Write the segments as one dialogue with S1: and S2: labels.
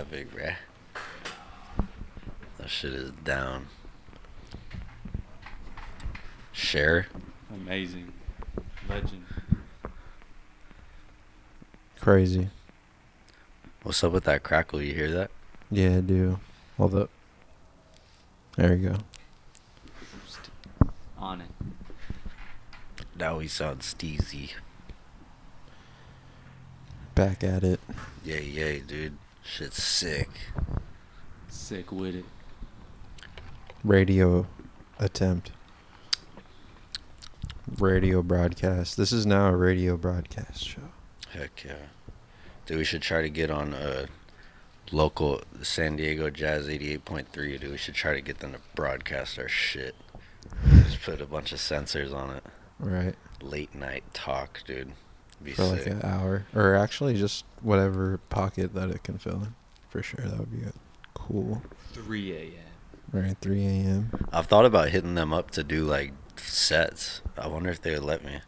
S1: epic, bruh. That shit is down. Cher.
S2: Amazing. Legend.
S3: Crazy.
S1: What's up with that crackle? You hear that?
S3: Yeah, I do. Hold up. There you go.
S2: On it.
S1: Now we sound steezy.
S3: Back at it.
S1: Yay, dude. Shit's sick.
S2: Sick with it.
S3: Radio attempt. Radio broadcast. This is now a radio broadcast show.
S1: Heck yeah. Dude, we should try to get on local San Diego Jazz 88.3, dude. We should try to get them to broadcast our shit. Just put a bunch of sensors on it.
S3: Right.
S1: Late night talk, dude. Be
S3: For
S1: sick.
S3: like an hour. Or actually just whatever pocket that it can fill in. For sure, that would be cool.
S2: 3 a.m.
S3: Right, 3 a.m.
S1: I've thought about hitting them up to do like sets. I wonder if they would let me.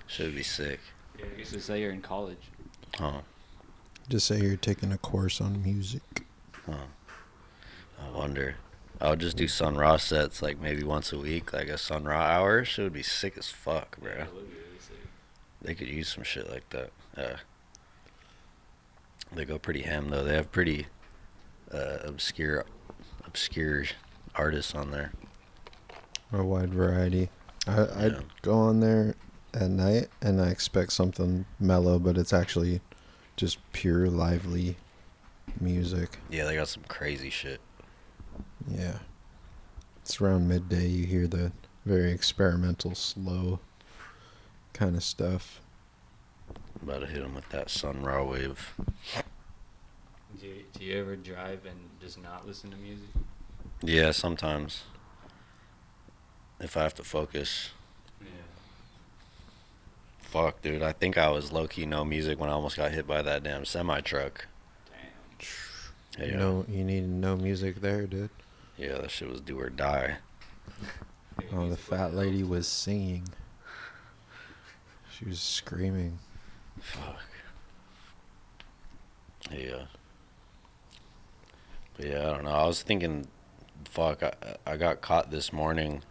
S1: Should be sick.
S2: Yeah, I guess to say you're in college.
S1: Huh.
S3: Just say you're taking a course on music.
S1: Huh. I wonder. I'll just do Sun Ra sets like maybe once a week, like a Sun Ra hour. Shit would be sick as fuck, bro.
S2: Yeah, it would be really sick.
S1: They could use some shit like that. Yeah. They go pretty ham though. They have pretty obscure artists on there.
S3: A wide variety. I'd
S1: Yeah.
S3: go on there at night and I expect something mellow, but it's actually just pure lively music.
S1: Yeah, they got some crazy shit.
S3: Yeah. It's around midday. You hear the very experimental, slow kind of stuff.
S1: About to hit them with that Sun Ra wave.
S2: Do you ever drive and just not listen to music?
S1: Yeah, sometimes. If I have to focus.
S2: Yeah.
S1: Fuck, dude. I think I was low-key no music when I almost got hit by that damn semi-truck.
S2: Damn.
S1: Yeah.
S3: You need no music there, dude.
S1: Yeah, that shit was do or die.
S3: Oh, the fat lady was singing. She was screaming.
S1: Fuck. Yeah. But yeah, I don't know. I was thinking, fuck, I got caught this morning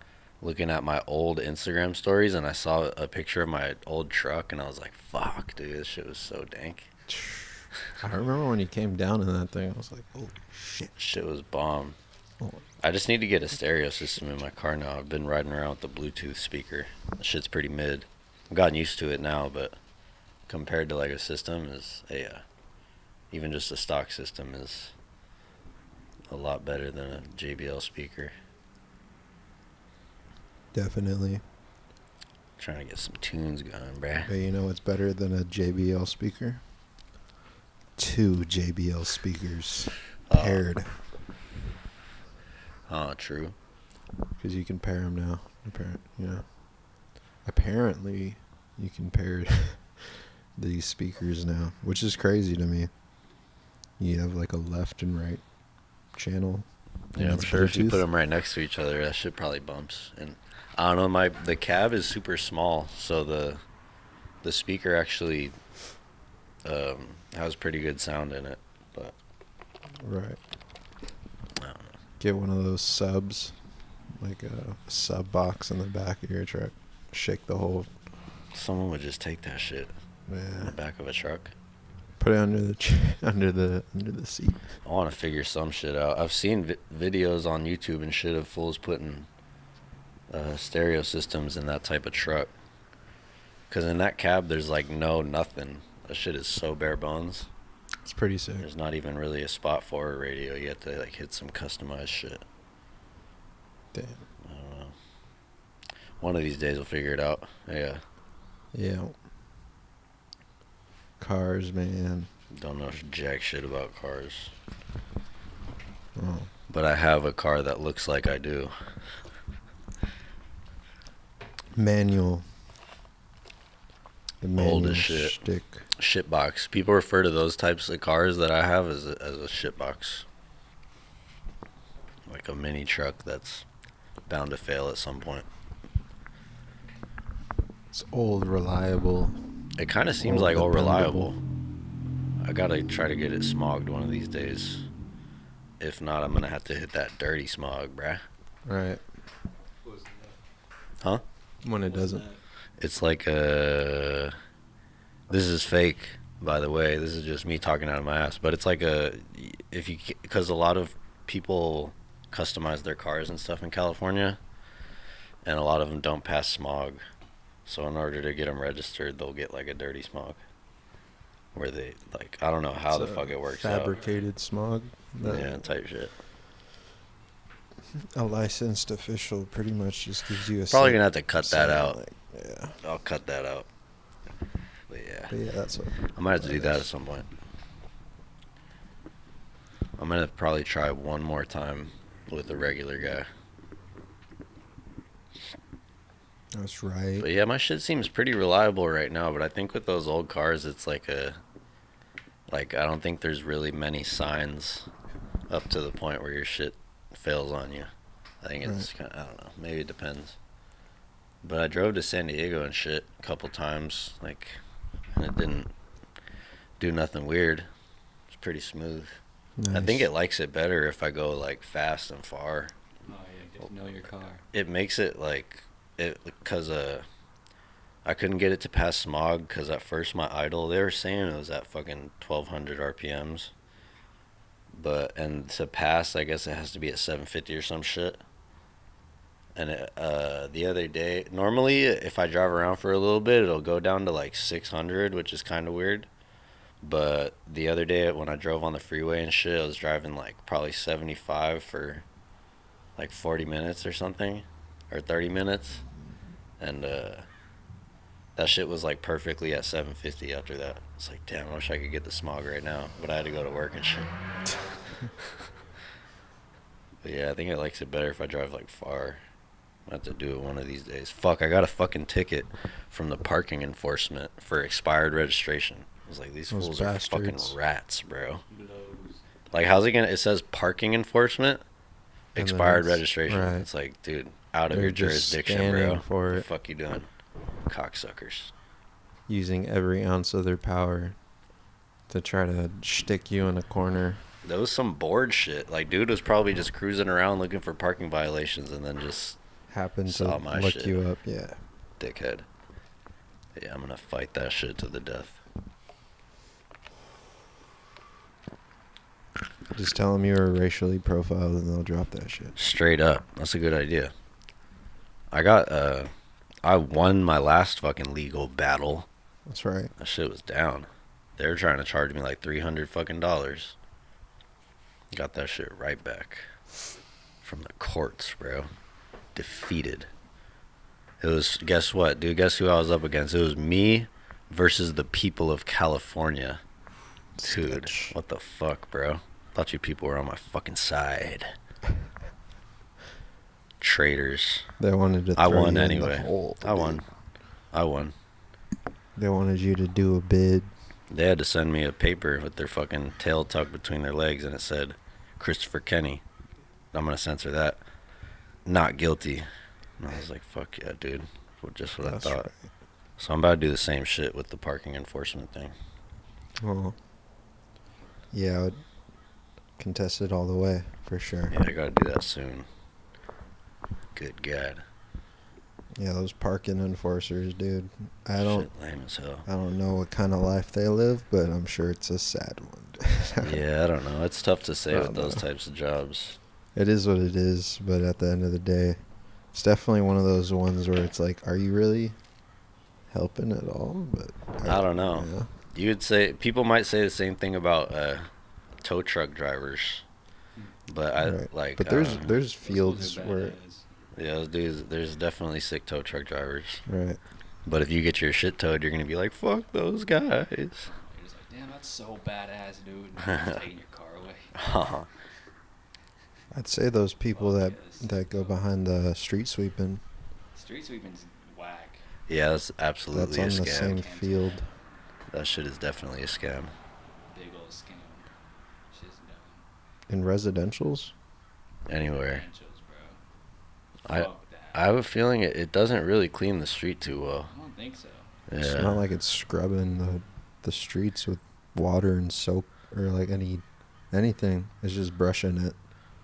S1: looking at my old Instagram stories and I saw a picture of my old truck and I was like, fuck, dude, this shit was so dank.
S3: I remember when he came down in that thing. I was like, oh, shit.
S1: Shit was bomb.
S3: Oh.
S1: I just need to get a stereo system in my car now. I've been riding around with the Bluetooth speaker. That shit's pretty mid. I've gotten used to it now, but compared to like a system is even just a stock system is a lot better than a JBL speaker.
S3: Definitely.
S1: Trying to get some tunes going, bruh.
S3: But you know what's better than a JBL speaker? 2 JBL speakers paired.
S1: Oh, true.
S3: Because you can pair them now. Apparently, you can pair these speakers now, which is crazy to me. You have like a left and right channel.
S1: Yeah, I'm sure if you put them right next to each other, that shit probably bumps. And I don't know, the cab is super small, so the speaker actually has pretty good sound in it. But
S3: Right.
S1: I don't know.
S3: Get one of those subs, like a sub box in the back of your truck. Shake the whole.
S1: Someone would just take that shit in the
S3: Yeah.
S1: back of a truck.
S3: Put it under the under the seat.
S1: I want to figure some shit out. I've seen videos on YouTube and shit of fools putting stereo systems in that type of truck. Because in that cab, there's like nothing. That shit is so bare bones.
S3: It's pretty sick.
S1: There's not even really a spot for a radio. You have to like hit some customized shit.
S3: Damn.
S1: I don't know. One of these days we'll figure it out. Yeah.
S3: Yeah. Cars, man.
S1: Don't know jack shit about cars.
S3: Oh.
S1: But I have a car that looks like I do.
S3: Manual. The manual
S1: Old as shit.
S3: shtick.
S1: Shitbox. People refer to those types of cars that I have as a shitbox. Like a mini truck that's bound to fail at some point.
S3: It's old, reliable.
S1: It kind of seems
S3: Old,
S1: like all
S3: dependable.
S1: reliable. I gotta try to get it smogged one of these days. If not, I'm gonna have to hit that dirty smog, bruh.
S3: Right.
S1: Huh?
S3: When it doesn't.
S1: It's like a. This is fake, by the way. This is just me talking out of my ass. But it's like a. Because a lot of people customize their cars and stuff in California, and a lot of them don't pass smog. So in order to get them registered, they'll get like a dirty smog. Where they, like, I don't know how the fuck it works
S3: fabricated smog.
S1: Yeah, type shit.
S3: A licensed official pretty much just gives you a.
S1: Probably gonna have to cut that out.
S3: Like, yeah.
S1: I'll cut that out. But yeah.
S3: But yeah, that's what.
S1: I might have to do that at some point. I'm gonna probably try one more time with a regular guy.
S3: That's right.
S1: But yeah, my shit seems pretty reliable right now, but I think with those old cars, it's like I don't think there's really many signs up to the point where your shit fails on you. I think it's kind of, I don't know, maybe it depends. But I drove to San Diego and shit a couple times, like, and it didn't do nothing weird. It's pretty smooth.
S3: Nice.
S1: I think it likes it better if I go like fast and far.
S2: Oh yeah, get to know your car.
S1: It makes it like because I couldn't get it to pass smog because at first my idle, they were saying it was at fucking 1200 RPMs, and to pass I guess it has to be at 750 or some shit. And the other day, normally if I drive around for a little bit, it'll go down to like 600, which is kind of weird. But the other day when I drove on the freeway and shit, I was driving like probably 75 for like 40 minutes or something, or 30 minutes. And that shit was like perfectly at 750 after that. It's like, damn, I wish I could get the smog right now. But I had to go to work and shit. But yeah, I think it likes it better if I drive like far. I have to do it one of these days. Fuck, I got a fucking ticket from the parking enforcement for expired registration. I was like, these
S3: Those
S1: fools are fucking
S3: bastards.
S1: rats, bro.
S2: Blows.
S1: Like, how's it gonna? It says parking enforcement,
S3: And then
S1: expired
S3: it's-
S1: registration.
S3: right.
S1: It's like, dude, out of
S3: They're
S1: your
S3: just
S1: jurisdiction, bro.
S3: scanning for
S1: What the
S3: it.
S1: fuck you doing, cocksuckers?
S3: Using every ounce of their power to try to stick you in a corner.
S1: That was some bored shit. Like, dude was probably just cruising around looking for parking violations and then just
S3: Happen
S1: Saw
S3: to
S1: my
S3: look
S1: shit.
S3: you up. Yeah.
S1: dickhead. Yeah, I'm gonna fight that shit to the death.
S3: Just tell them you were racially profiled and they'll drop that shit.
S1: Straight up. That's a good idea. I won my last fucking legal battle.
S3: That's right.
S1: That shit was down. They were trying to charge me like $300 fucking dollars. Got that shit right back from the courts, bro. Defeated. It was, guess what, dude? Guess who I was up against? It was me versus the people of California. Dude,
S3: Sketch.
S1: what the fuck, bro? Thought you people were on my fucking side. Traitors.
S3: They wanted to.
S1: I
S3: throw
S1: won
S3: you in the
S1: anyway.
S3: hole,
S1: I won.
S3: dude.
S1: I won.
S3: They wanted you to do a bid.
S1: They had to send me a paper with their fucking tail tucked between their legs, and it said, Christopher Kenny. I'm going to censor that. Not guilty. And I was like, fuck yeah, dude. Just what
S3: That's
S1: I thought.
S3: right.
S1: So I'm about to do the same shit with the parking enforcement thing.
S3: Well, yeah, I would contest it all the way for sure.
S1: Yeah, I got to do that soon. Good God.
S3: Yeah, those parking enforcers, dude. I don't
S1: Shit lame as hell.
S3: know what kind of life they live, but I'm sure it's a sad one.
S1: Yeah, I don't know. It's tough to say
S3: I
S1: with
S3: don't
S1: those
S3: know.
S1: types of jobs.
S3: It is what it is, but at the end of the day, it's definitely one of those ones where it's like, are you really helping at all? But
S1: I don't know.
S3: Yeah.
S1: You would say, people might say the same thing about tow truck drivers. But I
S3: Right.
S1: like.
S3: But
S1: I don't know.
S3: there's
S2: Those
S3: fields
S2: are
S3: where
S2: badass.
S1: Yeah, those dudes, there's definitely sick tow truck drivers.
S3: right.
S1: But if you get your shit towed, you're going to be like, fuck those guys.
S2: You're just like, damn, that's so badass, dude. And you're just taking your car away.
S3: I'd say those people
S2: Oh,
S3: that
S2: yes.
S3: that go behind the street sweeping,
S2: Street sweeping's whack.
S1: Yeah, that's
S3: that's
S1: absolutely
S3: on
S1: a
S3: the
S1: scam.
S3: same field.
S1: That shit is definitely a scam.
S2: Big old scam. Shit's dumb.
S3: In residentials?
S1: Anywhere.
S2: Financials, bro.
S1: I
S2: Fuck that.
S1: I have a feeling it doesn't really clean the street too well.
S2: I don't think so.
S3: It's
S1: Yeah.
S3: not like it's scrubbing the streets with water and soap or like any anything. It's just brushing it.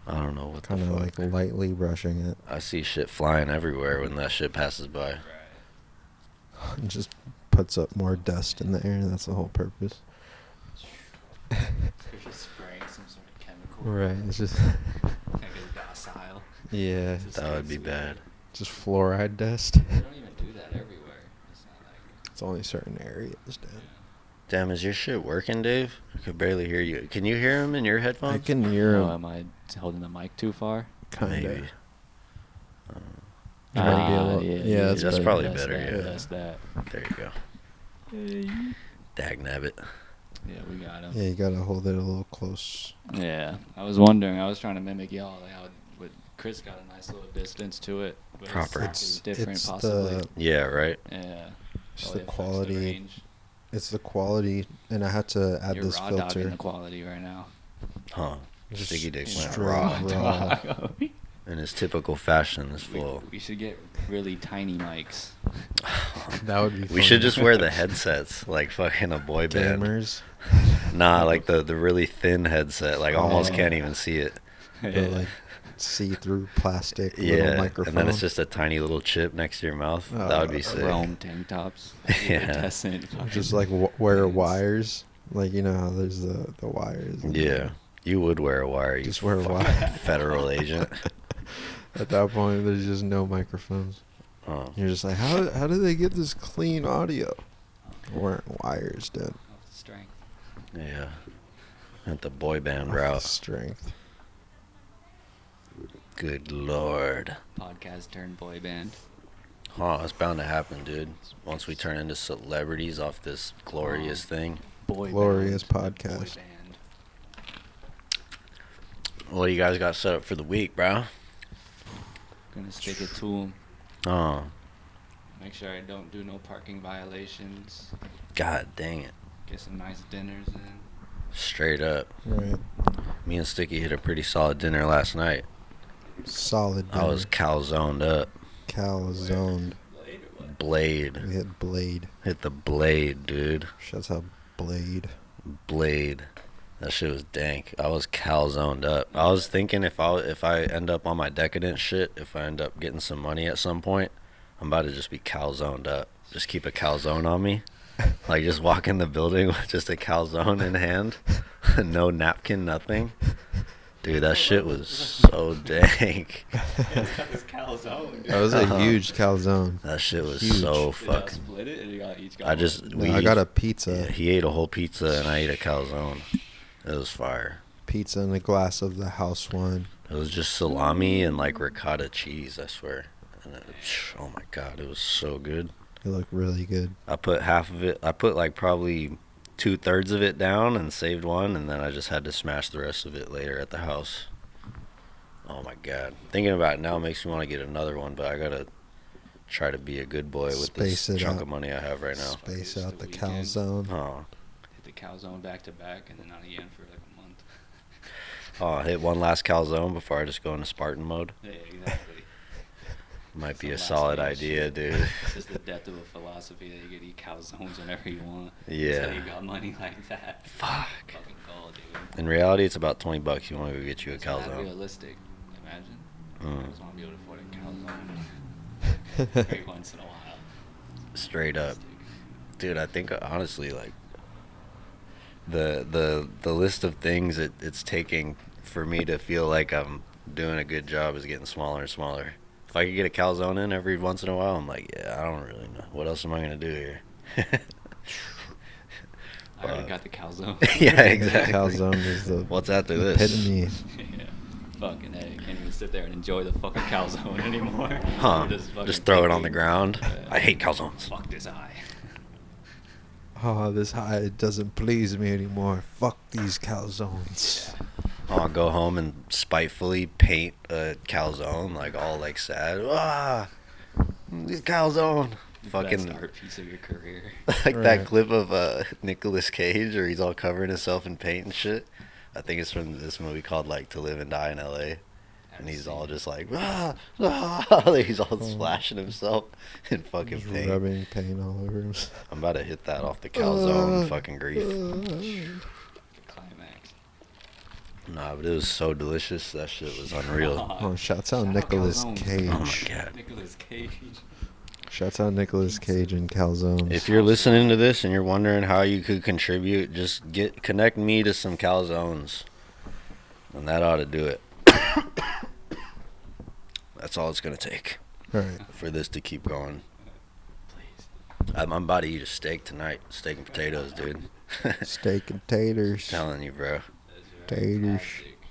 S1: I don't know what the
S3: Kind of
S1: fuck.
S3: like lightly brushing it.
S1: I see shit flying everywhere when that shit passes by.
S2: Right.
S3: It just puts up more dust in the air. That's the whole purpose.
S2: They're just spraying some sort of chemical.
S3: Right. It's just
S2: Like it's docile.
S3: yeah,
S2: Just
S1: That would
S2: gets
S1: be
S2: weird.
S1: bad.
S3: just fluoride dust.
S2: They don't even do that everywhere. It's not like.
S3: It's only certain areas, Dad.
S1: Damn, is your shit working, Dave? I could barely hear you. Can you hear him in your headphones?
S3: I can hear
S2: Oh,
S3: him.
S2: am I holding the mic too far?
S3: Kind of.
S1: Maybe.
S3: It might be a little- yeah,
S1: that's
S3: better.
S1: probably
S2: That's
S1: better,
S2: That,
S1: yeah.
S2: That's that.
S1: There you go. Dag nabbit.
S2: Yeah, we got him.
S3: Yeah, you gotta hold it a little close.
S2: Yeah, I was wondering. I was trying to mimic y'all. Like how with Chris got a nice little distance to it. But
S1: Proper.
S2: It's different,
S3: It's
S2: possibly.
S3: the
S1: Yeah, right?
S2: Yeah.
S3: it's
S2: Probably
S3: the
S2: affects
S3: quality.
S2: range.
S3: It's the quality, and I had to add
S2: You're
S3: this
S2: raw dogging
S3: filter.
S2: the quality right now.
S1: Huh.
S3: Just
S1: Sticky Dick went
S3: straight
S1: raw.
S3: raw.
S1: In his typical fashion, this
S2: we,
S1: fool.
S2: we should get really tiny mics.
S3: That would be.
S1: We should just wear the headsets like fucking a boy band.
S3: gamers.
S1: Nah, like the really thin headset. Like almost
S3: Oh.
S1: can't even see it.
S3: The like see-through plastic little
S1: Yeah,
S3: microphone.
S1: and then it's just a tiny little chip next to your mouth. That would be sick.
S2: Rome tank tops.
S1: Yeah.
S2: Iridescent fucking
S3: just like wear
S2: pins.
S3: wires. Like you know how there's the wires. and
S1: Yeah, you would wear a wire. You
S3: Just wear a
S1: fucking
S3: wire.
S1: Federal agent.
S3: At that point, there's just no microphones.
S1: Oh.
S3: You're just like, how do they get this clean audio? Wearing wires, dude.
S2: Off the strength.
S1: Yeah. At the boy band
S3: Off the
S1: route.
S3: strength.
S1: Good lord.
S2: Podcast turned boy band.
S1: Huh, it's bound to happen, dude. Once we turn into celebrities off this glorious thing.
S2: Boy
S3: Glorious
S2: band.
S3: podcast.
S2: Boy band.
S1: What do you guys got set up for the week, bro?
S2: Gonna stick it to 'em.
S1: Oh,
S2: Make sure I don't do no parking violations.
S1: god dang it.
S2: Get some nice dinners in.
S1: Straight up.
S3: Right.
S1: Me and Sticky hit a pretty solid dinner last night.
S3: Solid.
S1: I was calzoned up.
S3: calzoned.
S1: Blade.
S3: We hit blade.
S1: Hit the blade, dude.
S3: Shouts out blade.
S1: Blade. That shit was dank. I was calzoned up. I was thinking if I end up on my decadent shit, if I end up getting some money at some point, I'm about to just be calzoned up. Just keep a calzone on me. Like just walk in the building with just a calzone in hand. No napkin, nothing. Dude, that shit was so dank.
S2: This calzone.
S3: That was a huge calzone.
S1: That shit was
S3: Huge.
S1: so
S2: Did y'all
S1: fucking.
S2: split it, or y'all each got
S1: I just
S2: one?
S3: No, I got a pizza.
S1: Yeah, he ate a whole pizza and I ate a calzone. It was fire.
S3: Pizza and a glass of the house wine.
S1: It was just salami and like ricotta cheese, I swear. And oh my god, it was so good.
S3: It looked really good.
S1: I put half of it. I put like probably 2/3 of it down and saved one, and then I just had to smash the rest of it later at the house. Oh my god, thinking about it now makes me want to get another one, but I gotta try to be a good boy with
S3: Space
S1: this
S3: it
S1: chunk
S3: out.
S1: of money I have right now.
S3: Space
S2: It's
S3: out
S2: the
S3: the
S2: weekend.
S3: calzone.
S1: Oh,
S2: Hit the calzone back to back, and then not again for like a month.
S1: I hit one last calzone before I just go into Spartan mode.
S2: Yeah, exactly.
S1: Might be a
S2: Some
S1: solid
S2: last
S1: idea,
S2: shit.
S1: dude.
S2: It's just the depth of a philosophy that you can eat calzones whenever you want.
S1: Yeah.
S2: Until you got money like that.
S1: Fuck.
S2: Fucking gold, dude.
S1: In reality, it's about $20. You want to go get you a
S2: It's not
S1: calzone.
S2: realistic. Imagine. I
S1: Mm.
S2: just want to be able to afford a calzone every once in a while.
S1: Straight up. Dude, I think honestly, like the list of things it's taking for me to feel like I'm doing a good job is getting smaller and smaller. If I could get a calzone in every once in a while, I'm like, yeah, I don't really know. What else am I gonna do here?
S2: I already got the calzone.
S1: Yeah, exactly.
S3: Calzone is the
S1: What's after this?
S3: epitome.
S2: Yeah. Fucking hey, can't even sit there and enjoy the fucking calzone anymore.
S1: Huh?
S2: Fucking
S1: Just throw it on the
S2: taking-
S1: ground.
S2: Yeah.
S1: I hate calzones.
S2: Fuck this eye.
S3: Oh, this high doesn't please me anymore. Fuck these calzones.
S1: I'll go home and spitefully paint a calzone, like all like sad. Ah, calzone.
S2: Best
S1: Fucking
S2: art piece of your career.
S1: like
S3: Right.
S1: that clip of Nicolas Cage where he's all covering himself in paint and shit. I think it's from this movie called like To Live and Die in L.A. And he's all just like, like he's all splashing himself in fucking
S3: Just
S1: paint.
S3: rubbing paint all over him.
S1: I'm about to hit that off the calzone fucking grief.
S2: The climax.
S1: Nah, but it was so delicious. That shit was unreal.
S3: Oh, shouts out
S2: Shout out
S3: Nicolas
S2: Calzones.
S3: Cage.
S1: Oh my god.
S2: Nicolas Cage.
S3: Shouts out Nicolas Cage and calzones.
S1: If you're listening to this and you're wondering how you could contribute, just connect me to some calzones, and that ought to do it. That's all it's gonna take
S3: All right.
S1: for this to keep going.
S2: Please.
S1: I'm about to eat a steak tonight. Steak and potatoes, dude.
S3: Steak and taters.
S1: Telling you, bro.
S3: Taters.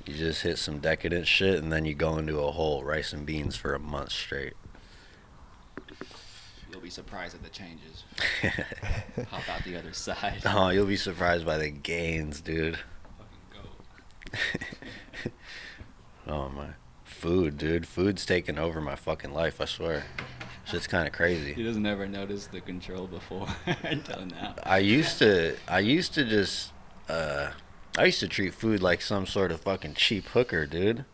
S1: You just hit some decadent shit, and then you go into a hole rice and beans for a month straight.
S2: You'll be surprised at the changes. Hop out the other side.
S1: Oh, you'll be surprised by the gains, dude.
S2: Fucking go.
S1: Oh my. Food, dude. Food's taking over my fucking life, I swear. Shit's kind of
S2: He
S1: crazy.
S2: doesn't ever notice the control before until now.
S1: I used to just, I used to treat food like some sort of fucking cheap hooker, dude.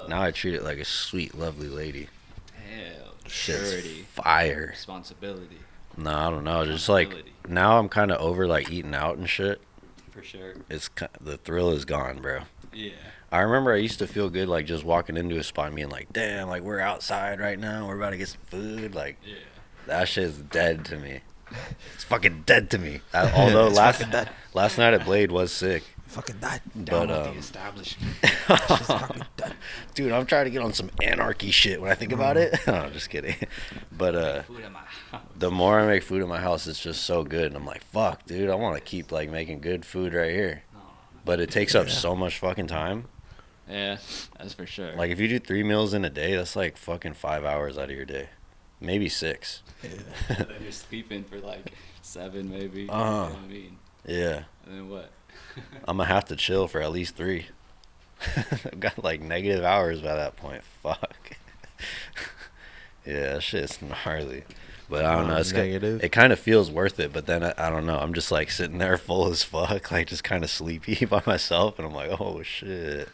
S1: Now I treat it like a sweet, lovely lady.
S2: Hell,
S1: Shit's
S2: maturity,
S1: fire.
S2: responsibility,
S1: No, I don't know. Just like, now I'm kind of over like eating out and shit.
S2: for sure.
S1: The thrill is gone, bro.
S2: Yeah.
S1: I remember I used to feel good like just walking into a spot and being like, damn, like we're outside right now. We're about to get some food. Like,
S2: Yeah.
S1: that shit's dead to me. It's fucking dead to me. Although last night at Blade was sick.
S3: Fucking died.
S2: Down
S1: But,
S2: with the establishment.
S1: Dude, I'm trying to get on some anarchy shit when I think about it. No, just kidding. But
S2: Food in my house.
S1: the more I make food in my house, it's just so good. And I'm like, fuck, dude, I want to keep like making good food right here.
S2: Oh.
S1: But it takes up so much fucking time.
S2: Yeah, that's for sure.
S1: Like if you do 3 meals in a day, that's like fucking 5 hours out of your day, maybe 6.
S2: And then you're sleeping for like 7 maybe. You know
S1: Uh-huh.
S2: what I mean?
S1: Yeah,
S2: And then what?
S1: I'm gonna have to chill for at least 3. I've got like negative hours by that point. Fuck. Yeah, that shit's gnarly. But I don't know.
S3: Negative.
S1: It kind of feels worth it, but then I don't know. I'm just like sitting there full as fuck, like just kind of sleepy by myself, and I'm like, oh shit.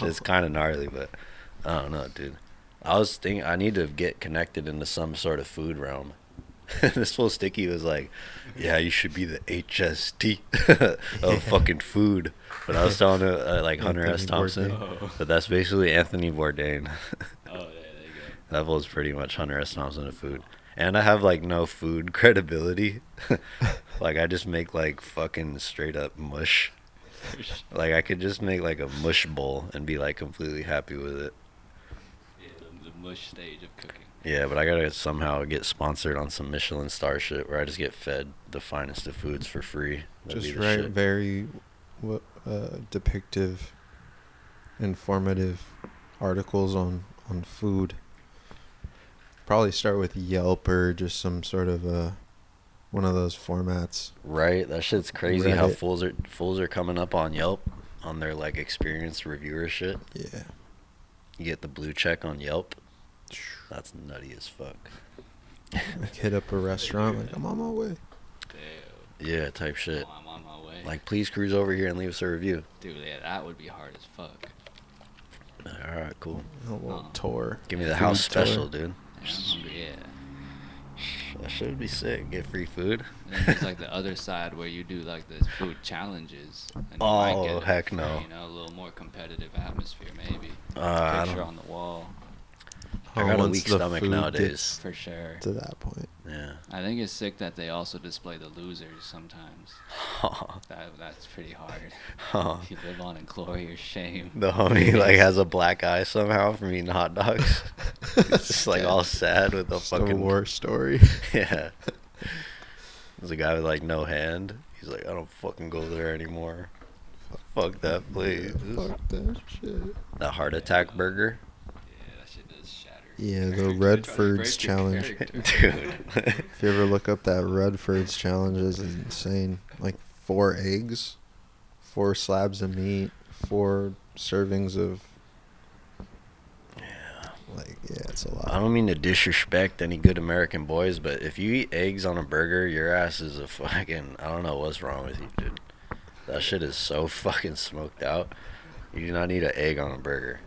S1: It's kind of gnarly, but I don't know, dude. I was thinking I need to get connected into some sort of food realm. This fool Sticky was like, yeah, you should be the HST of fucking food. But I was telling like Hunter S.
S3: Anthony
S1: Thompson,
S2: Bourdain.
S1: but that's basically Anthony Bourdain.
S2: Oh, yeah, there you go.
S1: That fool's pretty much Hunter S. Thompson of food. And I have like no food credibility. Like I just make like fucking straight up mush. Like I could just make like a mush bowl and be like completely happy with it.
S2: Yeah, the mush stage of cooking.
S1: Yeah, but I gotta somehow get sponsored on some Michelin star shit where I just get fed the finest of foods for free. That'd
S3: Just
S1: be the
S3: write
S1: shit.
S3: very depictive, informative articles on food. Probably start with Yelp or just some sort of one of those formats.
S1: Right? That shit's crazy how
S3: Reddit.
S1: fools are coming up on Yelp on their like experienced reviewer shit.
S3: Yeah.
S1: You get the blue check on Yelp. That's nutty as fuck.
S3: Like hit up a restaurant, like I'm on my way.
S2: Damn.
S1: Yeah, type shit.
S2: Oh, I'm on my way.
S1: Like, please cruise over here and leave us a review.
S2: Dude, yeah, that would be hard as fuck.
S1: All right, cool.
S3: A little
S2: Oh.
S3: tour.
S1: Give me the
S3: Food
S1: house special,
S3: tour.
S1: dude.
S2: I'm hungry, yeah.
S1: That should be sick. Get free food.
S2: And then there's like the other side where you do like the food challenges. And you might
S1: Oh,
S2: get it
S1: heck
S2: for
S1: no.
S2: free, you know, a little more competitive atmosphere maybe.
S1: I
S2: Picture
S1: don't-
S2: on the wall.
S1: I got a
S3: Once
S1: weak
S3: the
S1: stomach
S3: food
S1: nowadays.
S3: gets
S2: For sure.
S3: to that point.
S1: Yeah.
S2: I think it's sick that they also display the losers sometimes. That's pretty hard. You live on in glory or shame.
S1: The homie like has a black eye somehow from eating hot dogs. It's just like all sad with a
S3: Just a
S1: fucking
S3: war story.
S1: Yeah. There's a guy with like no hand. He's like, I don't fucking go there anymore. Fuck that place.
S3: Fuck that shit.
S1: That heart attack burger.
S2: Yeah, that shit does shatter.
S3: Yeah, the
S2: Try to
S3: Redfords
S2: break your
S3: challenge.
S2: character.
S1: Dude.
S3: If you ever look up that Redfords challenge, it's insane. Like 4 eggs, 4 slabs of meat, 4 servings of. Like, yeah, it's a lot.
S1: I don't mean to disrespect any good American boys, but if you eat eggs on a burger, your ass is a fucking. I don't know what's wrong with you, dude. That shit is so fucking smoked out. You do not need an egg on a burger.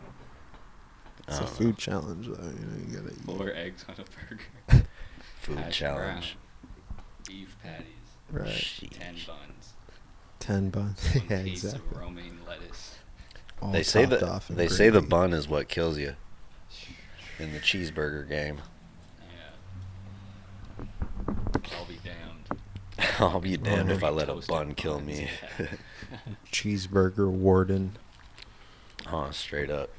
S3: It's a
S1: I don't
S3: food challenge, though. You know, you gotta eat.
S2: 4 eggs on a burger.
S1: Food
S2: Hash
S1: challenge.
S2: brown, beef patties.
S3: Right.
S1: Sheesh.
S2: 10 buns.
S3: 10 buns.
S2: 1
S3: Yeah,
S2: piece
S3: exactly.
S2: of romaine lettuce.
S3: all
S1: They say
S3: topped off in
S1: the
S3: gravy.
S1: bun is what kills you in the cheeseburger game.
S2: Yeah. I'll be damned.
S1: I'll be damned if I let a
S2: Toasted
S1: bun kill
S2: buns,
S1: me.
S2: yeah.
S3: Cheeseburger warden.
S1: Straight up.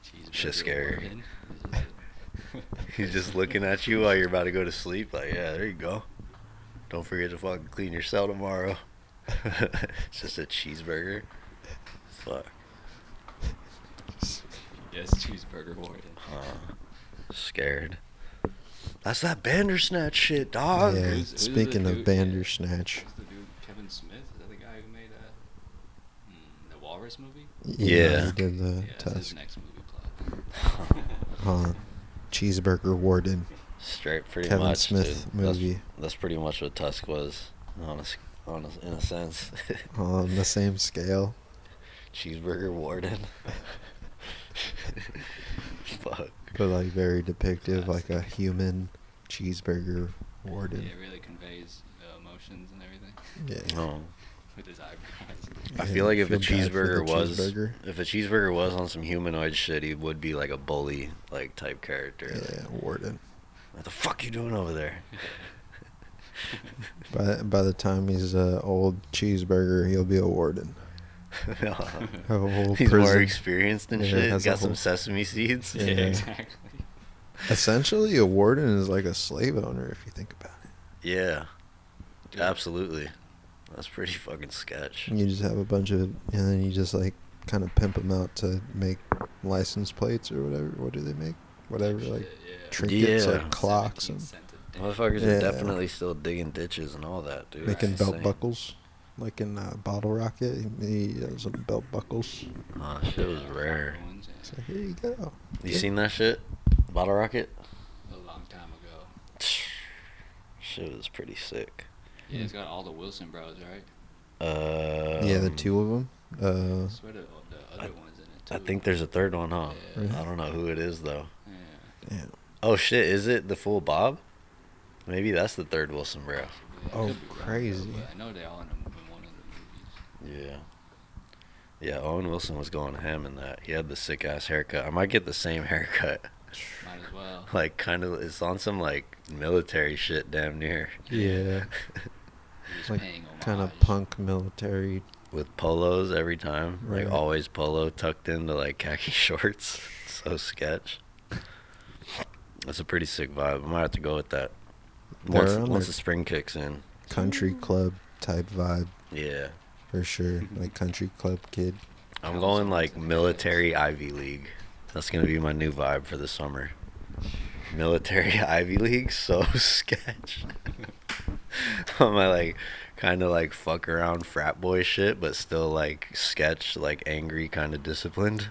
S2: Cheeseburger
S1: Shit's scary.
S2: warden.
S1: He's just looking at you while you're about to go to sleep. Like, yeah, there you go. Don't forget to fucking clean your cell tomorrow. It's just a cheeseburger. Fuck.
S2: Yes, cheeseburger warden.
S1: Scared. That's that Bandersnatch shit, dog.
S3: Yeah.
S2: Who's the
S3: Speaking of
S2: dude-
S3: Bandersnatch.
S2: Who's the dude? Kevin Smith? Is that the guy who made the Walrus movie?
S1: Yeah.
S3: He did the
S2: Yeah, that's his
S3: Tusk.
S2: next movie plot.
S3: Cheeseburger warden.
S1: Straight, pretty
S3: Kevin
S1: much.
S3: Smith
S1: dude.
S3: movie.
S1: That's pretty much what Tusk was, in a sense.
S3: On the same scale.
S1: Cheeseburger warden. Fuck.
S3: But like very depictive, like a human cheeseburger
S2: Yeah,
S3: warden.
S2: it really conveys emotions and everything
S3: Yeah.
S1: Oh.
S2: with his eyebrows.
S1: I feel like if a
S3: Feel bad for the
S1: cheeseburger was on some humanoid shit, he would be like a bully like type character.
S3: Yeah, warden.
S1: What the fuck you doing over there?
S3: By the time he's a old cheeseburger, he'll be a warden. Have a whole
S1: He's more
S3: prison.
S1: experienced and
S3: Yeah,
S1: shit.
S3: has a
S1: Got some
S3: whole-
S1: sesame seeds.
S3: Yeah.
S2: Exactly.
S3: Essentially, a warden is like a slave owner if you think about it.
S1: Yeah,
S2: Dude,
S1: absolutely. That's pretty fucking sketch.
S3: You just have a bunch of, and then you just like kind of pimp them out to make license plates or whatever. What do they make? Whatever, like
S2: shit, yeah.
S3: trinkets,
S1: Yeah.
S3: like clocks
S2: 17
S3: and
S2: cents a day.
S1: Motherfuckers
S3: Yeah.
S1: are definitely still digging ditches and all that, dude.
S3: making
S1: It's
S3: belt
S1: insane.
S3: buckles. Like in Bottle Rocket, he has some belt buckles.
S1: Oh, shit was rare.
S2: Ones, yeah.
S3: So here you go.
S1: You seen that shit? Bottle Rocket?
S2: A long time ago.
S1: Shit was pretty sick.
S2: Yeah, it's got all the Wilson bros, right?
S3: Yeah, the two of them.
S2: I swear the other one's in it too.
S1: I think there's a third one, huh?
S2: Yeah.
S1: I don't know who it is though.
S2: Yeah.
S3: Yeah.
S1: Oh shit, is it the full Bob? Maybe that's the third Wilson bro.
S2: Yeah, it
S3: Oh,
S2: could be wrong,
S3: crazy.
S2: but I know they all in one of the movies.
S1: Yeah. Yeah, Owen Wilson was going ham in that. He had the sick ass haircut. I might get the same haircut.
S2: Might as well.
S1: Like kind of it's on some like military shit damn near.
S3: Yeah.
S2: He was
S3: Like
S2: paying homage.
S3: kind of punk military.
S1: With polos every time.
S3: Right.
S1: Like always polo tucked into like khaki shorts. So sketch. That's a pretty sick vibe. I might have to go with that.
S3: They're
S1: Once
S3: on
S1: once
S3: their
S1: the spring kicks in.
S3: country club type vibe
S1: Yeah.
S3: for sure. Like country club kid.
S1: I'm going like military Ivy League. That's gonna be my new vibe for the summer. Military Ivy League, so sketch. On my like kind of like fuck around frat boy shit, but still like sketch, like angry, kind of disciplined.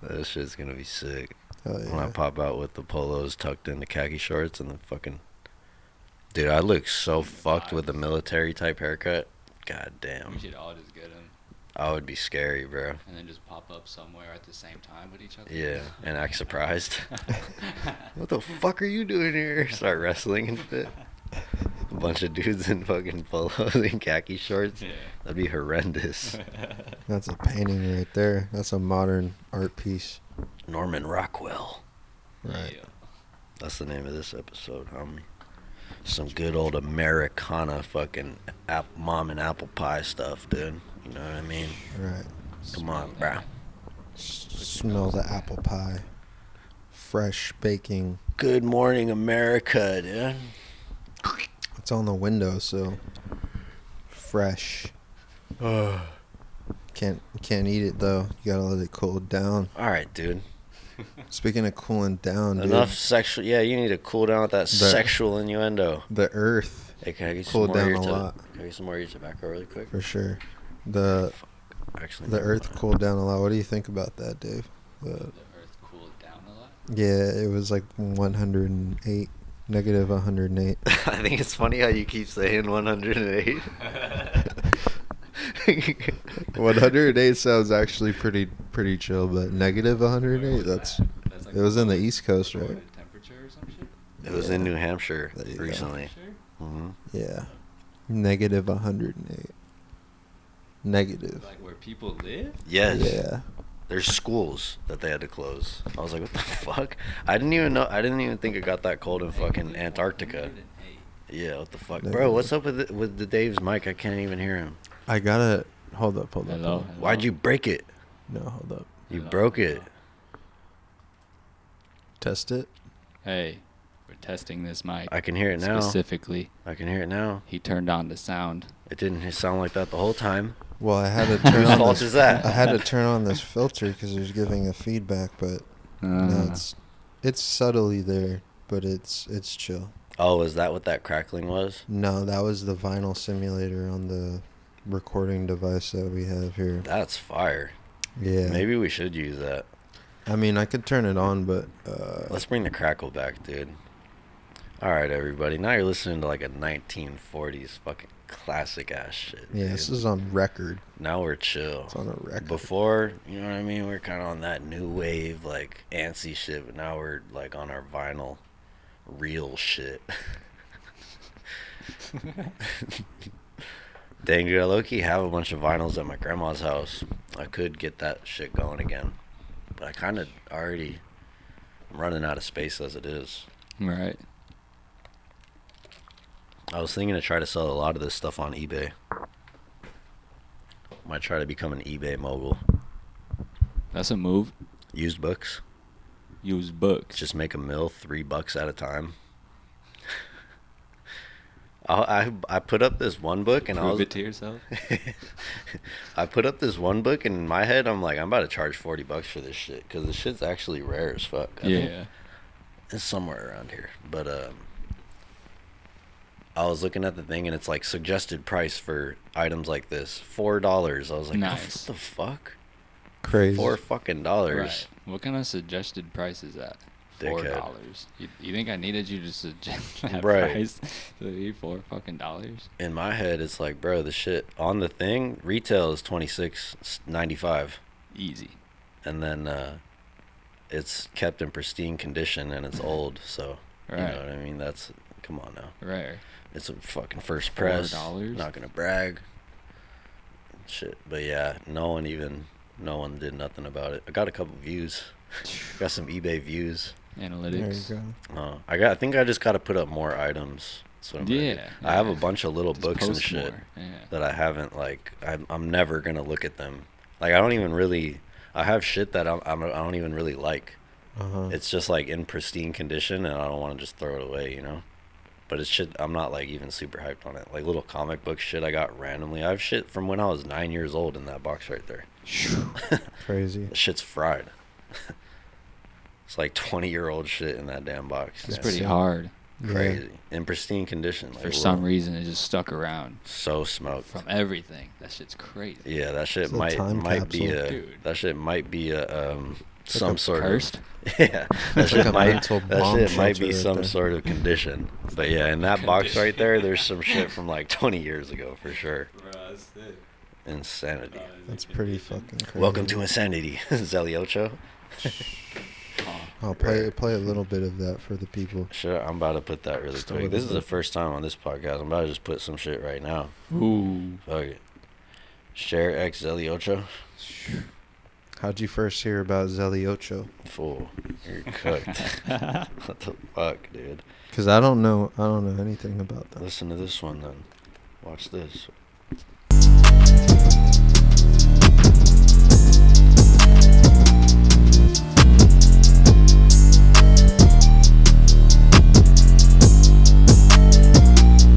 S1: That shit's gonna be sick.
S3: Oh
S1: When I
S3: yeah.
S1: pop out with the polos tucked into khaki shorts and the fucking. Dude, I look so fucked with the military type haircut. God damn.
S2: We should all just get them
S1: I would be scary, bro.
S2: and then just pop up somewhere at the same time with each other.
S1: Yeah, and act surprised. What the fuck are you doing here? Start wrestling and shit. A bunch of dudes in fucking polos and khaki shorts.
S2: Yeah.
S1: That'd be horrendous.
S3: That's a painting right there. That's a modern art piece.
S1: Norman Rockwell.
S3: Right.
S2: Yeah.
S1: That's the name of this episode, homie. Some good old Americana fucking mom and apple pie stuff, dude. You know what I mean?
S3: Right.
S1: Come on, bro.
S3: Smell the apple pie. Fresh baking.
S1: Good morning, America, dude.
S3: It's on the window, so fresh. Can't eat it though. You gotta let it cool down.
S1: All right, dude.
S3: Speaking of cooling down, dude,
S1: Enough sexual. Yeah, you need to cool down with that
S3: The-
S1: sexual innuendo.
S3: the Earth
S1: Hey, can I get some
S3: cooled
S1: more of
S3: down
S1: your
S3: a lot
S1: Can I get some more of your tobacco really quick?
S3: for sure. The
S1: Actually,
S3: the
S1: never
S3: Earth
S1: mind.
S3: cooled down a lot. What do you think about that, Dave?
S2: The Earth cooled down a lot.
S3: Yeah, it was like 108, negative 108.
S1: I think it's funny how you keep saying 108.
S3: 108 sounds actually pretty chill, but negative 108. That's
S2: like
S3: it was in the
S2: lowest
S3: East Coast, right?
S2: recorded temperature or some shit.
S1: It was in New Hampshire
S3: There you go.
S1: recently.
S2: Sure.
S1: Hmm.
S3: Yeah, negative 108. negative.
S2: Like where people live?
S1: Yes.
S3: Yeah.
S1: There's schools that they had to close. I was like, what the fuck? I didn't even know. I didn't even think it got that cold in fucking Antarctica. Yeah, what the fuck, bro? What's up with the Dave's mic? I can't even hear him.
S3: I gotta hold up.
S2: Hello?
S1: Why'd you break it?
S3: No, hold up.
S1: You broke it.
S3: Test it.
S2: Hey, we're testing this mic.
S1: I can hear it now.
S2: Specifically,
S1: I can hear it now.
S2: he turned on the sound.
S1: It didn't sound like that the whole time.
S3: Well, I had to turn
S1: Whose
S3: on
S1: fault
S3: this,
S1: is that?
S3: I had to turn on this filter because it was giving a feedback, but no, it's subtly there, but it's chill.
S1: Oh, is that what that crackling was?
S3: No, that was the vinyl simulator on the recording device that we have here.
S1: That's fire.
S3: Yeah.
S1: Maybe we should use that.
S3: I mean, I could turn it on, but
S1: Let's bring the crackle back, dude. All right, everybody. Now you're listening to like a 1940s fucking classic ass shit.
S3: yeah,
S1: dude.
S3: this is on record.
S1: Now we're chill.
S3: It's on a record.
S1: Before, you know what I mean? We're kind of on that new wave, like antsy shit, but now we're like on our vinyl, real shit. Dang, dude, I low-key have a bunch of vinyls at my grandma's house. I could get that shit going again, but I kind of already, I'm running out of space as it is.
S2: Right.
S1: I was thinking to try to sell a lot of this stuff on eBay. Might try to become an eBay mogul.
S2: That's a move.
S1: Used books.
S2: Use books.
S1: Just make a mill, $3 at a time. I put up this one book and
S2: Prove it to yourself.
S1: I put up this one book and in my head I'm like, I'm about to charge $40 for this shit because this shit's actually rare as fuck. I think
S2: Yeah.
S1: it's somewhere around here, but I was looking at the thing and it's like suggested price for items like this $4. I was like,
S2: Nice.
S1: what the fuck?
S3: Crazy.
S1: $4 fucking dollars.
S2: Right. What kind of suggested price is that?
S1: Dickhead.
S2: $4. You think I needed you to suggest that
S1: Right.
S2: price to be $4 fucking dollars?
S1: In my head, it's like, bro, the shit on the thing retail is $26.95,
S2: Easy.
S1: and then it's kept in pristine condition and it's old. So you
S2: Right.
S1: know what I mean? That's come on now.
S2: Rare.
S1: It's a fucking first press.
S2: $4?
S1: Not gonna brag. Shit, but yeah, no one did nothing about it. I got a couple views. Got some eBay views.
S2: Analytics.
S3: There you go.
S1: I think I just got to put up more items. That's what I'm gonna do.
S2: Yeah.
S1: I have a bunch of little
S2: Just
S1: books and
S2: post
S1: shit
S2: more. Yeah.
S1: that I haven't like. I'm never gonna look at them. Like I don't even really. I have shit that I don't even really like.
S3: Uh-huh.
S1: It's just like in pristine condition, and I don't want to just throw it away, you know. But it's shit. I'm not like even super hyped on it. Like little comic book shit I got randomly. I have shit from when I was 9 years old in that box right there.
S3: Crazy.
S1: The shit's fried. It's like 20-year-old shit in that damn box.
S2: It's
S3: Yeah.
S2: pretty
S3: So-
S2: hard.
S1: Crazy. In pristine condition. Like
S2: For some reason, it just stuck around
S1: So smoked.
S2: from everything. That shit's crazy.
S1: Yeah, that shit
S3: It's a
S1: might
S3: time
S1: be
S3: capsule.
S1: a
S2: Dude.
S1: that shit might be a some
S3: a
S1: sort
S2: Cursed?
S1: of yeah. That
S3: It's like
S1: shit
S3: a
S1: might
S3: mental
S1: that
S3: bomb
S1: shit might be
S3: shelter right
S1: some
S3: there.
S1: sort of condition. But yeah, in that box right there, there's some shit from like 20 years ago for sure. Insanity.
S3: That's pretty fucking crazy.
S1: Welcome to Insanity, Zeliocho.
S3: I'll play a little bit of that for the people.
S1: Sure, I'm about to put that really
S3: Just a
S1: quick.
S3: little
S1: This is the
S3: bit.
S1: first time on this podcast. I'm about to just put some shit right now.
S2: Ooh.
S1: Fuck it. Share X Zeliocho.
S3: How'd you first hear about Zeliocho?
S1: Fool, you're cooked. What the fuck, dude?
S3: Because I don't know anything about that.
S1: Listen to this one then. Watch this.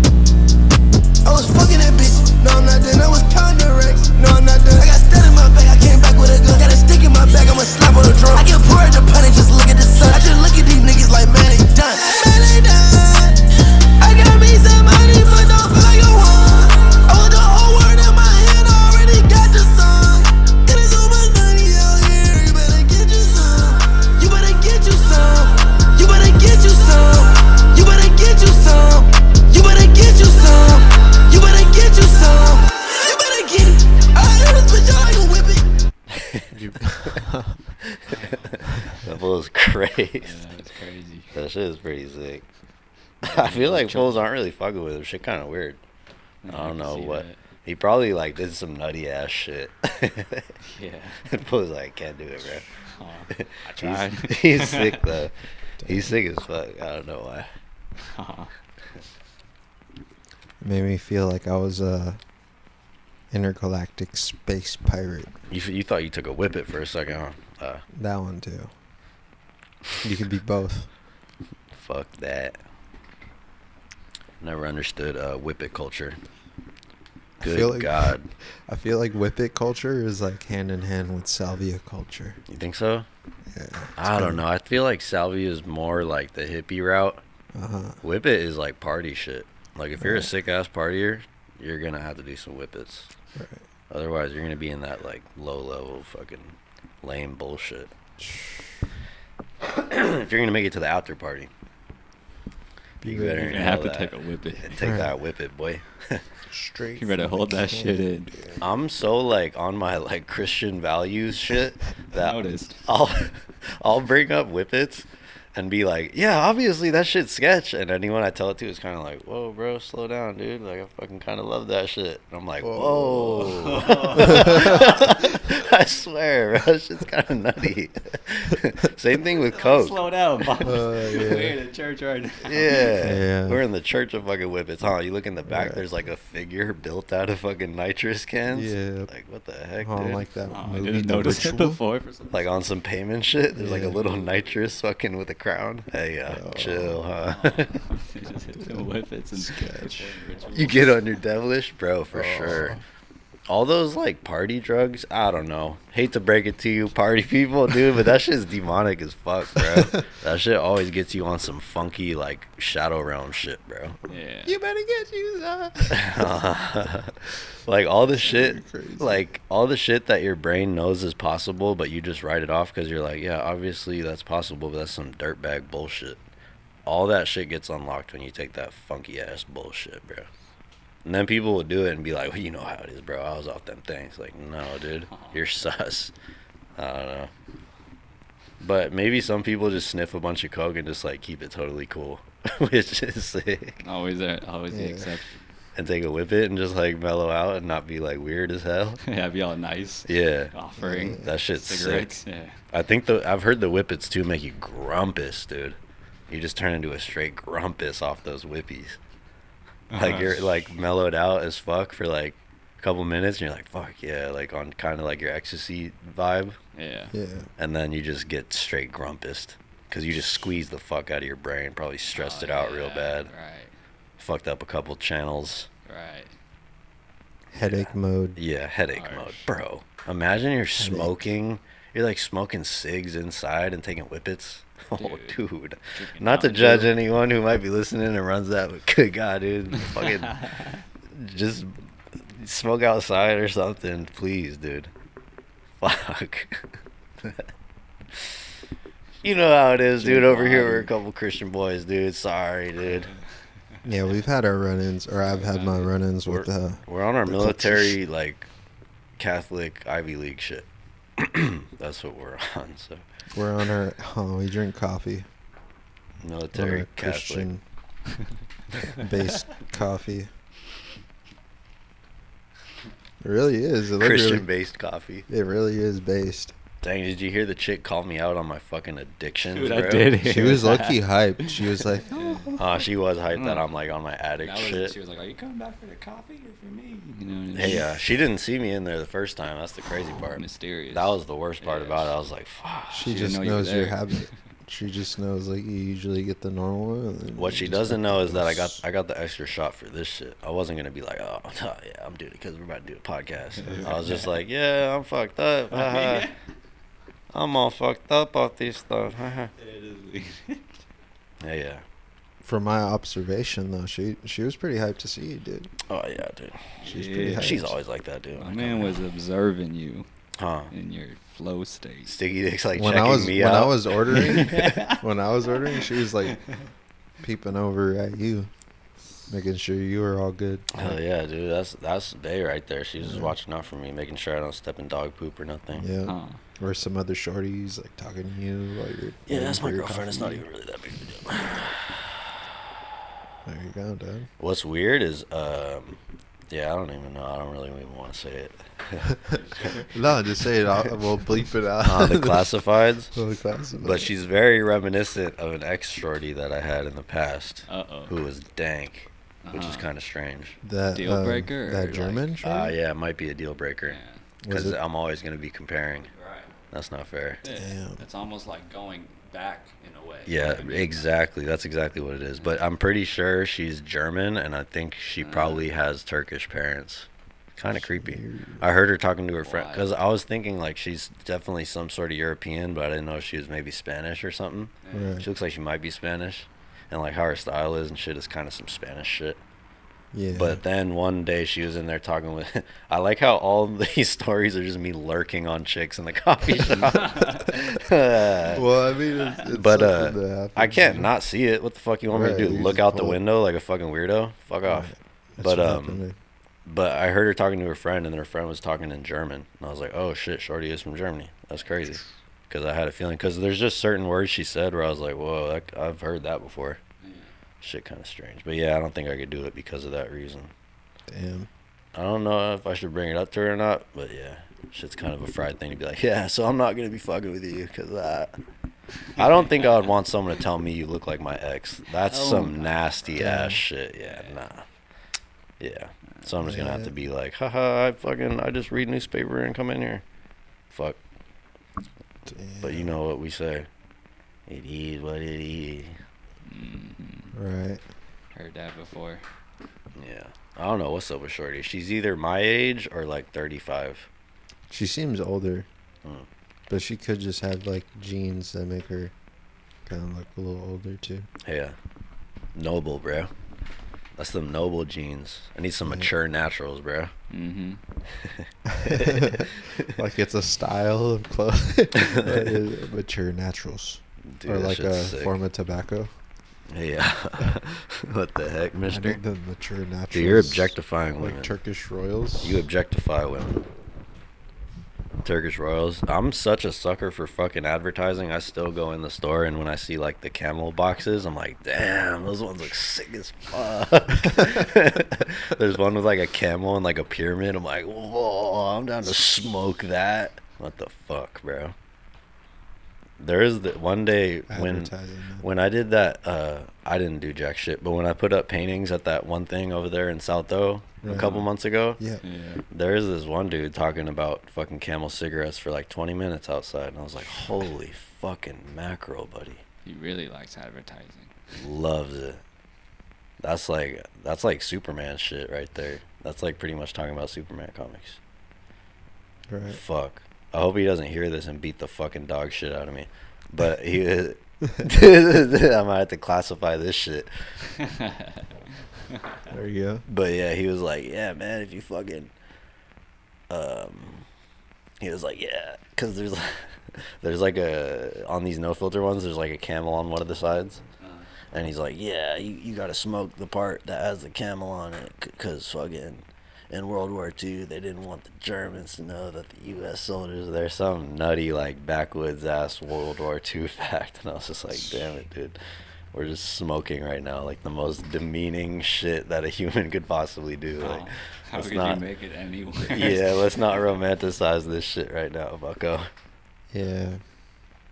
S4: I was fucking that bitch. No, I'm not done. I was counting the racks. No, I'm not done. I got stat in my back. I came back with a gun. Got a stick in my back. I'ma slap on the drum. I get poured the pun and just look at the sun. I just look at these niggas like, man, they done. Man, they done. I got me some money, but don't feel like I won. I want the whole world in my hand. I already got the sun. Getting so much money out here. You better get you some. You better get you some. You better get you some. You better get you some. You better get you some. You better get you some. You better get it. I heard this bitch, y'all can whip it.
S1: That fool's crazy.
S2: Yeah, that's crazy.
S1: That shit is pretty sick. I feel like fools aren't really fucking with him. Shit kind of weird. I don't
S2: can
S1: know
S2: see
S1: what.
S2: that.
S1: He probably like did some nutty ass shit.
S2: Yeah.
S1: And was like, can't do it, bro.
S2: I tried.
S1: He's sick though. He's sick as fuck. I don't know why.
S3: It made me feel like I was a intergalactic space pirate.
S1: You thought you took a whippet for a second, huh?
S3: That one too. You could be both.
S1: Fuck that. Never understood whippet culture. Good God.
S3: I feel like whippet culture is like hand in hand with salvia culture.
S1: You think so?
S3: Yeah.
S1: I don't know. I feel like salvia is more like the hippie route. Whippet is like party shit. Like if you're a sick ass partier, you're gonna have to do some whippets.
S3: Right.
S1: Otherwise, you're gonna be in that like low level fucking lame bullshit. If you're gonna make it to the after party, you better
S2: You're gonna have to take a whippet.
S1: Take that whippet, boy.
S3: Straight.
S2: You better hold that shit in.
S1: I'm so like on my like Christian values shit that
S2: Noticed.
S1: I'll bring up whippets and be like, yeah, obviously that shit's sketch, and anyone I tell it to is kind of like, whoa, bro, slow down, dude. Like I fucking kind of love that shit. And I'm like, whoa. I swear, bro, that shit's kind of nutty. Same thing with coke.
S2: Slow down, Bob.
S3: Yeah.
S2: We're in the church right now.
S1: Yeah. We're in the church of fucking whippets, huh? You look in the back,
S3: Yeah.
S1: there's like a figure built out of fucking nitrous cans.
S3: Yeah.
S1: Like, what the heck,
S3: Oh,
S1: dude?
S3: like that
S2: Oh, I
S3: movie,
S2: didn't
S3: The
S2: notice it
S3: Ritual.
S2: before. For some
S1: Like on some payment shit, there's like a
S3: Yeah.
S1: little nitrous fucking with a crown. Hey, chill, huh?
S2: You just hit the whippets and
S3: Sketch.
S1: You get on your devilish, bro, for
S3: Oh.
S1: sure. All those like party drugs, I don't know. Hate to break it to you, party people, dude, but that shit's demonic as fuck, bro. That shit always gets you on some funky like shadow realm shit, bro.
S2: Yeah.
S3: You better get you some.
S1: Like all the shit,
S3: You're crazy.
S1: like all the shit that your brain knows is possible, but you just write it off because you're like, yeah, obviously that's possible, but that's some dirtbag bullshit. All that shit gets unlocked when you take that funky ass bullshit, bro. And then people will do it and be like, well, you know how it is, bro. I was off them things. Like, no, dude, you're sus. I don't know. But maybe some people just sniff a bunch of coke and just like keep it totally cool, which is sick.
S2: Always the
S3: Yeah.
S2: exception.
S1: And take a whippet and just like mellow out and not be like weird as hell.
S2: Yeah, be all nice.
S1: Yeah,
S2: Offering
S1: that shit's
S2: cigarettes.
S1: sick.
S2: Yeah.
S1: I think I've heard the whippets too make you grumpus, dude. You just turn into a straight grumpus off those whippies. Like you're like mellowed out as fuck for like a couple minutes, and you're like, fuck yeah, like on kind of like your ecstasy vibe,
S2: Yeah.
S3: Yeah.
S1: and then you just get straight grumpus because you just squeezed the fuck out of your brain, probably stressed
S2: Oh,
S1: it out real
S2: yeah,
S1: bad,
S2: Right.
S1: fucked up a couple channels.
S2: Right.
S3: Headache mode.
S1: Yeah, headache
S2: Harsh.
S1: mode, bro. Imagine you're smoking, you're like smoking cigs inside and taking whippets. Oh, dude.
S2: Drinking
S1: Not to
S2: Mountain
S1: judge
S2: Dew.
S1: anyone who might be listening and runs that, but good God, dude. Fucking just smoke outside or something, please, dude. Fuck. You know how it is, dude.
S2: Drink
S1: Over here,
S2: water.
S1: we're a couple Christian boys, dude. Sorry, dude.
S3: Yeah, we've had our run-ins, or I've had my run-ins with
S1: We're on our
S3: the
S1: military, like, Catholic Ivy League shit. That's what we're on, so.
S3: we're on our we drink coffee.
S1: Military
S3: Our
S1: Catholic.
S3: Christian based coffee. It really is. It literally,
S1: Christian-based coffee.
S3: it really is based.
S1: Dang, did you hear the chick call me out on my fucking addiction,
S2: Dude,
S1: bro?
S2: I did hear
S3: She was
S2: that.
S3: lucky hyped. She was like, oh.
S1: She was hyped that I'm like on my addict
S2: That was,
S1: shit.
S2: she was like, "Are you coming back for the coffee or for me?" You know.
S1: Hey, she didn't see me in there the first time. That's the crazy part.
S2: Mysterious.
S1: That was the worst part
S2: Yeah,
S1: about it. I was like, fuck.
S3: She
S2: She
S3: just
S2: didn't know you were
S3: knows your
S2: there.
S3: habit. She just knows like you usually get the normal one. and then
S1: What
S3: you
S1: she
S3: just
S1: doesn't know is that I
S3: fucking
S1: got the extra shot for this shit. I wasn't gonna be like, oh yeah, I'm doing it because we're about to do a podcast. I was just like, yeah, I'm fucked up. haha. I'm all fucked up off this stuff. haha. Yeah.
S3: From my observation, though, she was pretty hyped to see you, dude.
S1: Oh yeah, dude.
S3: She's
S2: Yeah.
S3: pretty hyped.
S1: She's always like that, dude.
S2: My
S1: When I
S2: man
S1: come
S2: was
S1: here.
S2: observing you
S1: Huh?
S2: in your flow state.
S1: Sticky Dick's like
S3: when
S1: checking
S3: I was
S1: me
S3: when
S1: out.
S3: I was ordering, when I was ordering, she was like peeping over at you, making sure you were all good.
S1: Hell yeah, dude. That's Bay right there. She's just watching out for me, making sure I don't step in dog poop or nothing.
S3: Yeah.
S2: Huh.
S3: Or some other shorties like talking to you while you're.
S1: Yeah,
S3: waiting
S1: that's
S3: for
S1: my
S3: your
S1: girlfriend. It's not
S3: coffee.
S1: even really that big of a deal.
S3: There you go, dude.
S1: What's weird is Yeah, I don't even know. I don't really even want to say it.
S3: No, just say it. We'll bleep it out.
S1: On the classifieds.
S3: On the classifieds.
S1: But she's very reminiscent of an ex-shorty that I had in the past.
S2: Uh-oh.
S1: Who was dank, which is kind of strange.
S3: That
S2: Deal breaker or
S3: That
S2: like-
S3: German. shorty?
S1: Yeah, it might be a deal breaker.
S2: Yeah.
S1: Because
S3: Was it-
S1: I'm always going to be comparing.
S2: Right.
S1: That's not fair.
S2: Yeah.
S3: Damn.
S2: It's almost like going back in a way.
S1: Yeah, exactly. That's exactly what it is. But I'm pretty sure she's German, and I think she probably has Turkish parents. Kind of creepy. I heard her talking to her friend,
S2: Why?
S1: because I was thinking like she's definitely some sort of European, but I didn't know if she was maybe Spanish or something.
S3: Right.
S1: She looks like she might be Spanish, and like how her style is and shit is kind of some Spanish shit.
S3: Yeah.
S1: But then one day she was in there talking with. I like how all these stories are just me lurking on chicks in the coffee shop.
S3: Well, I mean, it's
S1: But
S3: something that happens,
S1: I can't
S3: you know?
S1: not see it. What the fuck you want me
S3: Right,
S1: to do?
S3: you
S1: Look
S3: just
S1: out the
S3: pull it.
S1: window like a fucking weirdo? Fuck off.
S3: Right. That's
S1: But
S3: what happened to me.
S1: but I heard her talking to her friend, and then her friend was talking in German, and I was like, oh shit, shorty is from Germany. That's crazy. Because I had a feeling, because there's just certain words she said where I was like, whoa, I've heard that before.
S2: Yeah.
S1: Shit, kind of strange. But yeah, I don't think I could do it because of that reason.
S3: Damn.
S1: I don't know if I should bring it up to her or not, but yeah, shit's kind of a fried thing to be like, yeah, so I'm not gonna be fucking with you because I don't think I would want someone to tell me you look like my ex. That's
S2: Oh,
S1: some nasty
S3: damn.
S1: ass shit. Yeah,
S2: Yeah.
S1: nah. Yeah, so I'm just gonna have
S3: Yeah.
S1: to be like, haha, I just read newspaper and come in here. Fuck.
S3: Damn.
S1: But you know what we say. It is what it is.
S3: Right.
S2: Heard that before.
S1: Yeah. I don't know what's up with Shorty. She's either my age or like 35.
S3: She seems older,
S1: Hmm.
S3: but she could just have like genes that make her kind of look a little older too.
S1: Yeah. Noble, bro. That's them noble genes. I need some
S3: Yeah.
S1: mature naturals, bro.
S2: Mm-hmm.
S3: Like it's a style of clothes. Mature naturals.
S1: Dude,
S3: or
S1: that
S3: like
S1: shit's
S3: a
S1: sick.
S3: form of tobacco.
S1: Yeah. What the heck,
S3: I
S1: mister?
S3: need the mature naturals.
S1: Dude, you're objectifying
S3: like
S1: women.
S3: Turkish royals.
S1: You objectify women. Turkish Royals. I'm such a sucker for fucking advertising. I still go in the store, and when I see like the camel boxes, I'm like, damn, those ones look sick as fuck. There's one with like a camel and like a pyramid. I'm like, whoa, I'm down to smoke that. What the fuck, bro? There is the one day
S3: Advertising, man.
S1: when I did that, I didn't do jack shit, but when I put up paintings at that one thing over there in South O a
S3: Right.
S1: couple months ago,
S3: Yeah.
S2: Yeah.
S1: there is this one dude talking about fucking Camel cigarettes for like 20 minutes outside, and I was like, holy fucking mackerel, buddy.
S2: He really likes advertising.
S1: Loves it. That's like Superman shit right there. That's like pretty much talking about Superman comics.
S3: Right.
S1: Fuck. I hope he doesn't hear this and beat the fucking dog shit out of me. But he I might have to classify this shit.
S3: There you go.
S1: But yeah, he was like, yeah, man, if you fucking, he was like, yeah, because there's like on these no filter ones, there's like a camel on one of the sides. And he's like, yeah, you got to smoke the part that has the camel on it, because fucking in World War II, they didn't want the Germans to know that the U.S. soldiers were there. Some nutty, like, backwoods-ass World War II fact. And I was just like, damn it, dude. We're just smoking right now, like the most demeaning shit that a human could possibly do. Like,
S2: How
S1: let's
S2: could
S1: not-
S2: you make it any worse?
S1: yeah, let's not romanticize this shit right now, bucko.
S3: Yeah.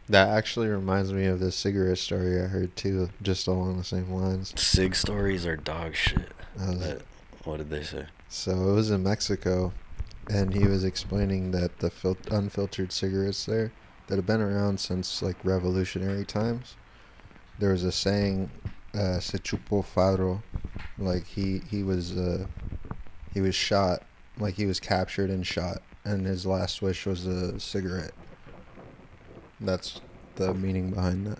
S3: That actually reminds me of this cigarette story I heard too, just along the same lines.
S1: Sig stories are dog shit.
S3: Uh,
S1: What did they say?
S3: So it was in Mexico, and he was explaining that the unfiltered cigarettes there that have been around since like revolutionary times. There was a saying, "Se chupó faro," like he was shot, like he was captured and shot, and his last wish was a cigarette. That's the meaning behind that.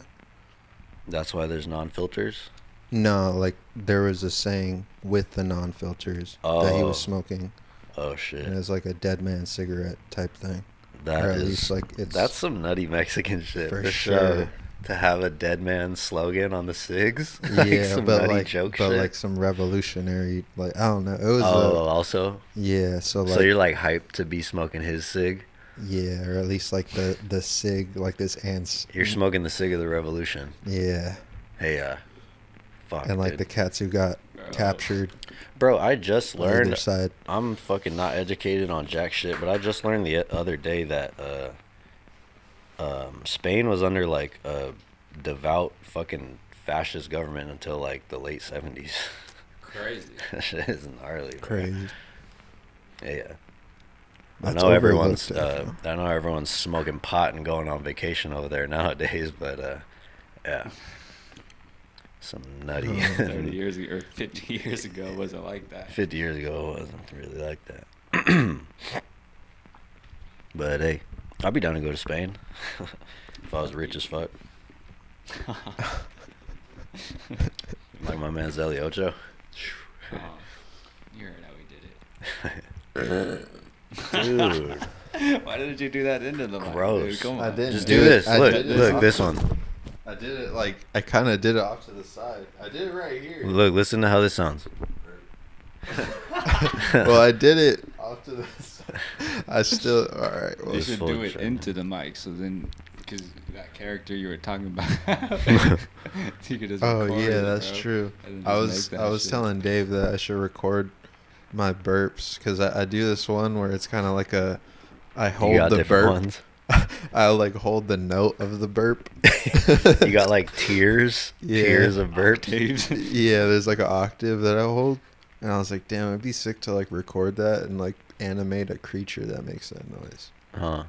S1: That's why there's non-filters?
S3: No, like there was a saying with the non-filters that he
S1: Oh.
S3: was smoking,
S1: Oh, shit.
S3: and it was like a dead man cigarette type thing.
S1: That
S3: or at
S1: is-
S3: least like it's
S1: That's some nutty Mexican shit
S3: For
S1: for
S3: sure.
S1: sure. To have a dead man slogan on the cigs,
S3: yeah,
S1: some
S3: but
S1: nutty
S3: like
S1: joke
S3: but
S1: shit.
S3: like some revolutionary, like I don't know. It was
S1: Also,
S3: yeah, so like
S1: so you're like hyped to be smoking his cig.
S3: yeah, or at least like the cig, like this ants.
S1: You're smoking the cig of the revolution.
S3: Yeah,
S1: Hey, Fuck,
S3: and like
S1: dude.
S3: the cats who got captured
S1: Bro, I just
S3: on either
S1: learned.
S3: side.
S1: I'm fucking not educated on jack shit, but I just learned the other day that Spain was under like a devout fucking fascist government until like the late 70s.
S2: Crazy.
S1: That shit is gnarly, bro.
S3: Crazy.
S1: Yeah.
S3: That's
S1: I know everyone's
S3: overlooked,
S1: I know everyone's smoking pot and going on vacation over there nowadays, but yeah. Some nutty
S2: 30 years ago, or 50 years ago, wasn't like that.
S1: 50 years ago it wasn't really like that. But hey, I'd be down to go to Spain if I was rich as fuck. Like my man Zelly Ocho.
S2: Oh, you heard how we did
S1: Dude,
S2: it. Why didn't you do that into the mic,
S1: gross.
S2: dude? Come on.
S3: I didn't
S1: Just
S3: do
S1: do
S3: it.
S1: this.
S3: I
S1: Look,
S3: did it
S1: look,
S3: off
S1: this
S3: the-
S1: one.
S3: I did it like I kind of did it off to the side. I did it right here.
S1: Look, listen to how this sounds.
S3: Well, I did it off to the side. I still all right. Well,
S2: You
S1: Just
S2: should
S1: full
S2: do
S1: of
S2: it
S1: shit.
S2: into the mic, so then, because that character you were talking about, you could just
S3: oh
S2: record
S3: yeah,
S2: it,
S3: that's
S2: bro,
S3: true.
S2: and
S3: I
S2: just
S3: was
S2: make that
S3: I was
S2: shit.
S3: telling Dave that I should record my burps because I do this one where it's kind of like I
S1: You
S3: hold
S1: got
S3: the
S1: different
S3: burp.
S1: ones.
S3: I like hold the note of the burp.
S1: You got like tiers,
S3: Yeah.
S1: tiers of burps.
S3: Yeah, there's like an octave that I hold, and I was like, damn, it'd be sick to like record that and like animate a creature that makes that noise.
S1: Huh?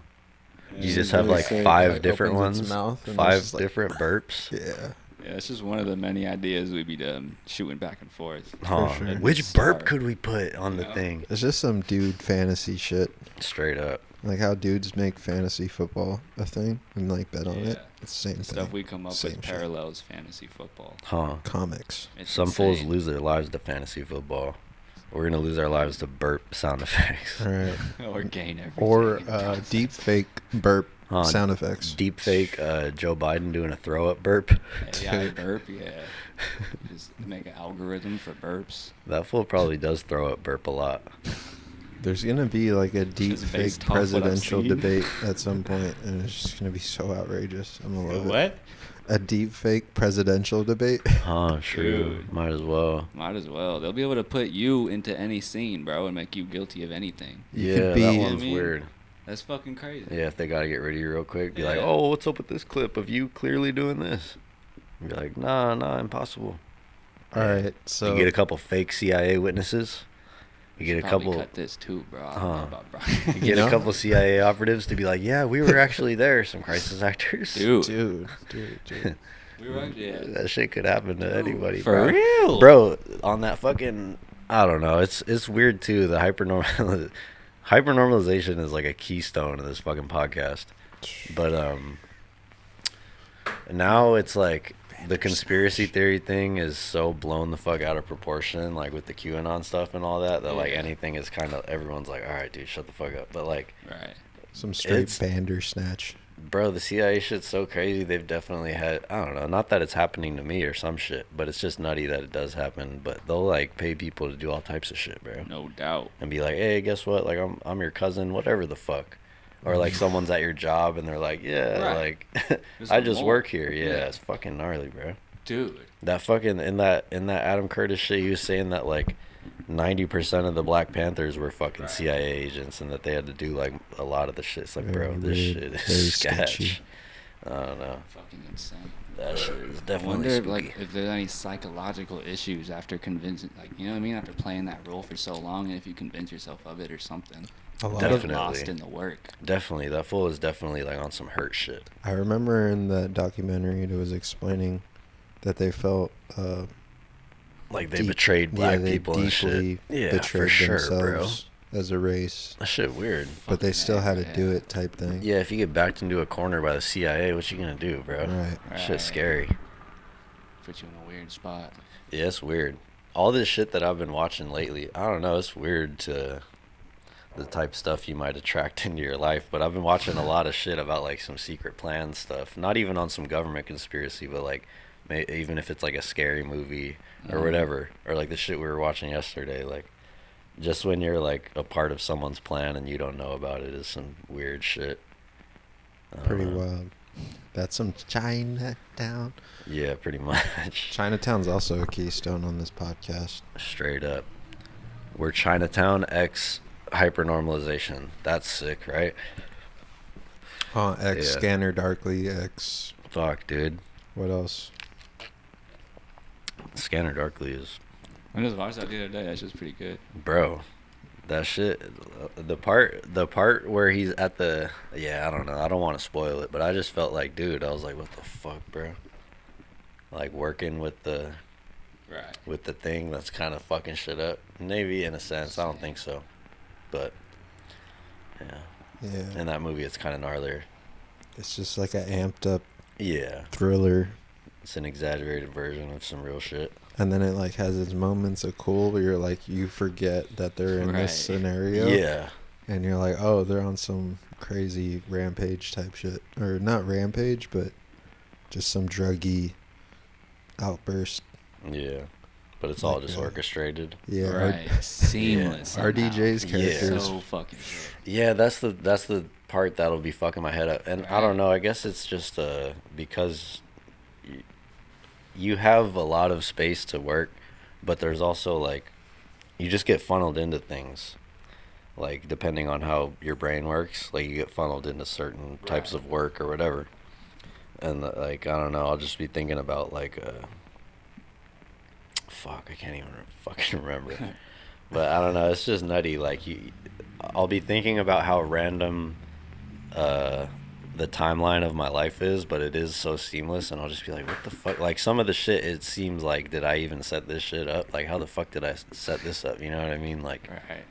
S2: Yeah,
S1: You just
S3: Really
S1: have like
S3: sick,
S1: 5
S3: like,
S1: different
S3: opens
S1: ones,
S3: its mouth and it's
S1: 5
S3: just like-
S1: different burps.
S3: Yeah.
S2: Yeah, it's just one of the many ideas we'd be shooting back and forth.
S1: Huh?
S3: sure.
S1: Which burp
S2: Start.
S1: could we put on the
S2: Yeah.
S1: thing?
S3: It's just some dude fantasy shit.
S1: Straight up.
S3: Like how dudes make fantasy football a thing and like bet on it.
S2: Yeah.
S3: It's the same
S2: The
S3: thing.
S2: stuff we come up
S3: Same
S2: with
S3: shit.
S2: parallels fantasy football.
S1: Huh?
S3: Comics.
S2: It's
S1: Some fools
S2: insane.
S1: lose their lives to fantasy football. We're gonna lose our lives to burp sound effects.
S3: All right.
S2: or gain everything.
S3: Or
S2: in the process.
S3: deep fake burp
S1: Huh,
S3: sound effects.
S1: Deep fake Joe Biden doing a throw up burp.
S2: AI burp, yeah. Just make an algorithm for burps.
S1: That fool probably does throw up burp a lot.
S3: There's gonna be like a deep
S2: Just
S3: fake
S2: based off what I've
S3: presidential
S2: seen.
S3: debate at some point, and it's just gonna be so outrageous. I'm gonna love it.
S2: What?
S3: A deep fake presidential debate.
S1: Huh? True.
S2: Dude.
S1: Might as well.
S2: Might as well. They'll be able to put you into any scene, bro, and make you guilty of anything.
S3: You
S1: Yeah,
S3: could
S1: that
S3: be-
S1: one's
S2: I mean,
S1: weird.
S2: That's fucking crazy.
S1: Yeah, if they gotta get rid of you real quick, be like,
S2: Yeah.
S1: "Oh, what's up with this clip of you clearly doing this?" And be like, "Nah, impossible."
S3: All right, so
S1: You get a couple fake CIA witnesses. You get a
S2: Probably
S1: couple.
S2: cut this too, bro. I don't
S1: Huh.
S2: know about Brian.
S1: You get
S3: know?
S1: a couple CIA operatives to be like, "Yeah, we were actually there." Some crisis actors.
S2: Dude.
S3: dude.
S2: We were yeah.
S1: That shit could happen to anybody.
S2: For
S1: bro.
S2: real?
S1: Bro, on that fucking, I don't know. It's weird too. The hypernormalization is like a keystone of this fucking podcast. But now it's like the conspiracy theory thing is so blown the fuck out of proportion, like with the QAnon stuff and all that, that like
S2: Yeah.
S1: anything is kind of, everyone's like, all right, dude, shut the fuck up. But like,
S2: Right.
S3: Some straight
S1: It's-
S3: bandersnatch.
S1: bro, the CIA shit's so crazy. They've definitely had, I don't know, not that it's happening to me or some shit, but it's just nutty that it does happen. But they'll like pay people to do all types of shit, bro,
S2: No doubt.
S1: and be like, hey, guess what? Like, I'm your cousin, whatever the fuck. Or like someone's at your job and they're like, yeah,
S2: Right.
S1: like
S2: Just
S1: I
S2: a
S1: just
S2: mole.
S1: work here. Yeah,
S2: Yeah.
S1: it's fucking gnarly, bro.
S2: Dude.
S1: That fucking in that Adam Curtis shit, he was saying that like 90% of the Black Panthers were fucking
S2: Right.
S1: CIA agents, and that they had to do like a lot of the shit. It's like,
S3: Very
S1: bro, this
S3: weird,
S1: shit
S3: very
S1: is
S3: sketchy.
S1: sketch. I don't know.
S2: Fucking insane.
S1: That shit is
S2: I
S1: definitely
S2: wonder if,
S1: spooky.
S2: like, if there's any psychological issues after convincing, like, you know what I mean, after playing that role for so long, and if you convince yourself of it or something.
S3: A lot
S2: Get
S3: of
S1: Definitely.
S2: lost in the work.
S1: Definitely, that fool is definitely like on some hurt shit.
S3: I remember in that documentary it was explaining that they felt
S1: Like they
S3: deep-
S1: betrayed black
S3: they
S1: people and shit.
S3: deeply
S1: Yeah,
S3: betrayed
S1: for sure, bro.
S3: themselves as a race,
S1: That shit weird.
S3: but they
S2: Fucking
S3: still
S2: A,
S3: had to do
S2: yeah.
S3: it type thing.
S1: Yeah, if you get backed into a corner by the CIA, what you gonna do, bro?
S3: Right.
S1: Shit's
S2: Right.
S1: scary.
S2: Put you in a weird spot.
S1: Yeah, it's weird. All this shit that I've been watching lately, I don't know, it's weird to the type of stuff you might attract into your life, but I've been watching a lot of shit about like some secret plan stuff. Not even on some government conspiracy, but like even if it's like a scary movie or
S2: Mhm.
S1: whatever, or like the shit we were watching yesterday, like just when you're like a part of someone's plan and you don't know about it is some weird shit. I don't
S3: Pretty
S1: know.
S3: wild. That's some Chinatown.
S1: Yeah, pretty much.
S3: Chinatown's also a keystone on this podcast.
S1: Straight up. We're Chinatown X hypernormalization. That's sick, right?
S3: X
S1: Yeah.
S3: Scanner Darkly X.
S1: Fuck, dude.
S3: What else?
S1: Scanner Darkly is,
S2: I just watched that the other day. That's just pretty good.
S1: bro. That shit. The part where he's at the. Yeah, I don't know. I don't want to spoil it, but I just felt like, dude. I was like, what the fuck, bro? Like working with the
S2: Right.
S1: thing that's kind of fucking shit up. Maybe in a sense. I don't think so, but yeah.
S3: Yeah.
S1: In that movie, it's kind of gnarlier.
S3: It's just like an amped up
S1: Yeah.
S3: thriller.
S1: It's an exaggerated version of some real shit.
S3: And then it like has its moments of cool where you're like, you forget that they're in
S2: Right.
S3: this scenario.
S1: Yeah.
S3: And you're like, oh, they're on some crazy rampage type shit. Or not rampage, but just some druggy outburst.
S1: Yeah. But it's all
S3: Like,
S1: just
S3: uh,
S1: orchestrated.
S3: Yeah.
S2: Right. Seamless.
S3: Our
S2: somehow.
S3: DJ's characters.
S2: So fucking good.
S1: Yeah, that's the part that'll be fucking my head up. And I don't know, I guess it's just because you have a lot of space to work, but there's also like you just get funneled into things. Like depending on how your brain works, like you get funneled into certain types of work or whatever. And like I don't know, I'll just be thinking about like fuck, I can't even fucking remember. But I don't know, it's just nutty. Like I'll be thinking about how random the timeline of my life is, but it is so seamless, and I'll just be like, what the fuck? Like some of the shit, it seems like, did I even set this shit up? Like how the fuck did I set this up? You know what I mean? Like
S2: Right.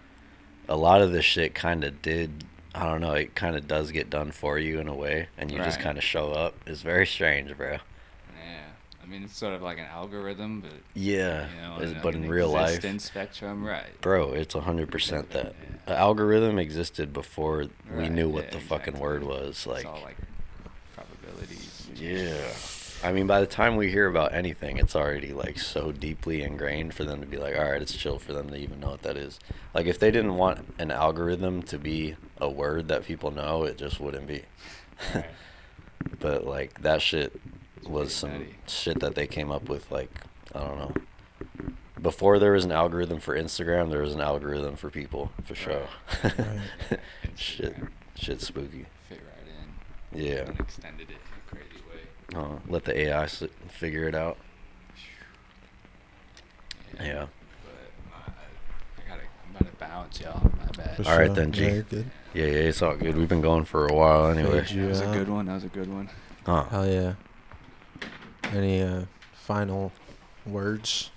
S1: a lot of this shit kind of did. I don't know. It kind of does get done for you in a way, and you just
S2: Right.
S1: kind of show up. It's very strange, bro.
S2: Yeah. I mean, it's sort of like an algorithm, but
S1: Yeah,
S2: you know,
S1: but
S2: an
S1: in real life,
S2: existence spectrum, right?
S1: bro, it's 100% that.
S2: Yeah.
S1: An algorithm existed before we
S2: Right,
S1: knew what
S2: yeah,
S1: the fucking
S2: exactly.
S1: word was. Like,
S2: It's all like probabilities.
S1: yeah. I mean, by the time we hear about anything, it's already like so deeply ingrained for them to be like, all right, it's chill for them to even know what that is. Like, if they didn't want an algorithm to be a word that people know, it just wouldn't be.
S2: Right.
S1: But like that shit was
S2: pretty
S1: some
S2: nutty.
S1: shit that they came up with. Like, I don't know. Before there was an algorithm for Instagram, there was an algorithm for people, for sure.
S3: Right.
S1: Shit's spooky.
S2: Fit right in.
S1: Yeah.
S2: And extended it in a crazy way.
S1: Let the AI figure it out. Yeah.
S2: But I'm about to bounce, y'all. My bad.
S3: For
S1: All right
S3: sure.
S1: then, G.
S3: Yeah, you're good.
S1: Yeah, it's all good. We've been going for a while anyway.
S3: Fade you
S2: That was a
S3: out.
S2: good one. That was a good one.
S1: Huh.
S3: Hell yeah. Any final words?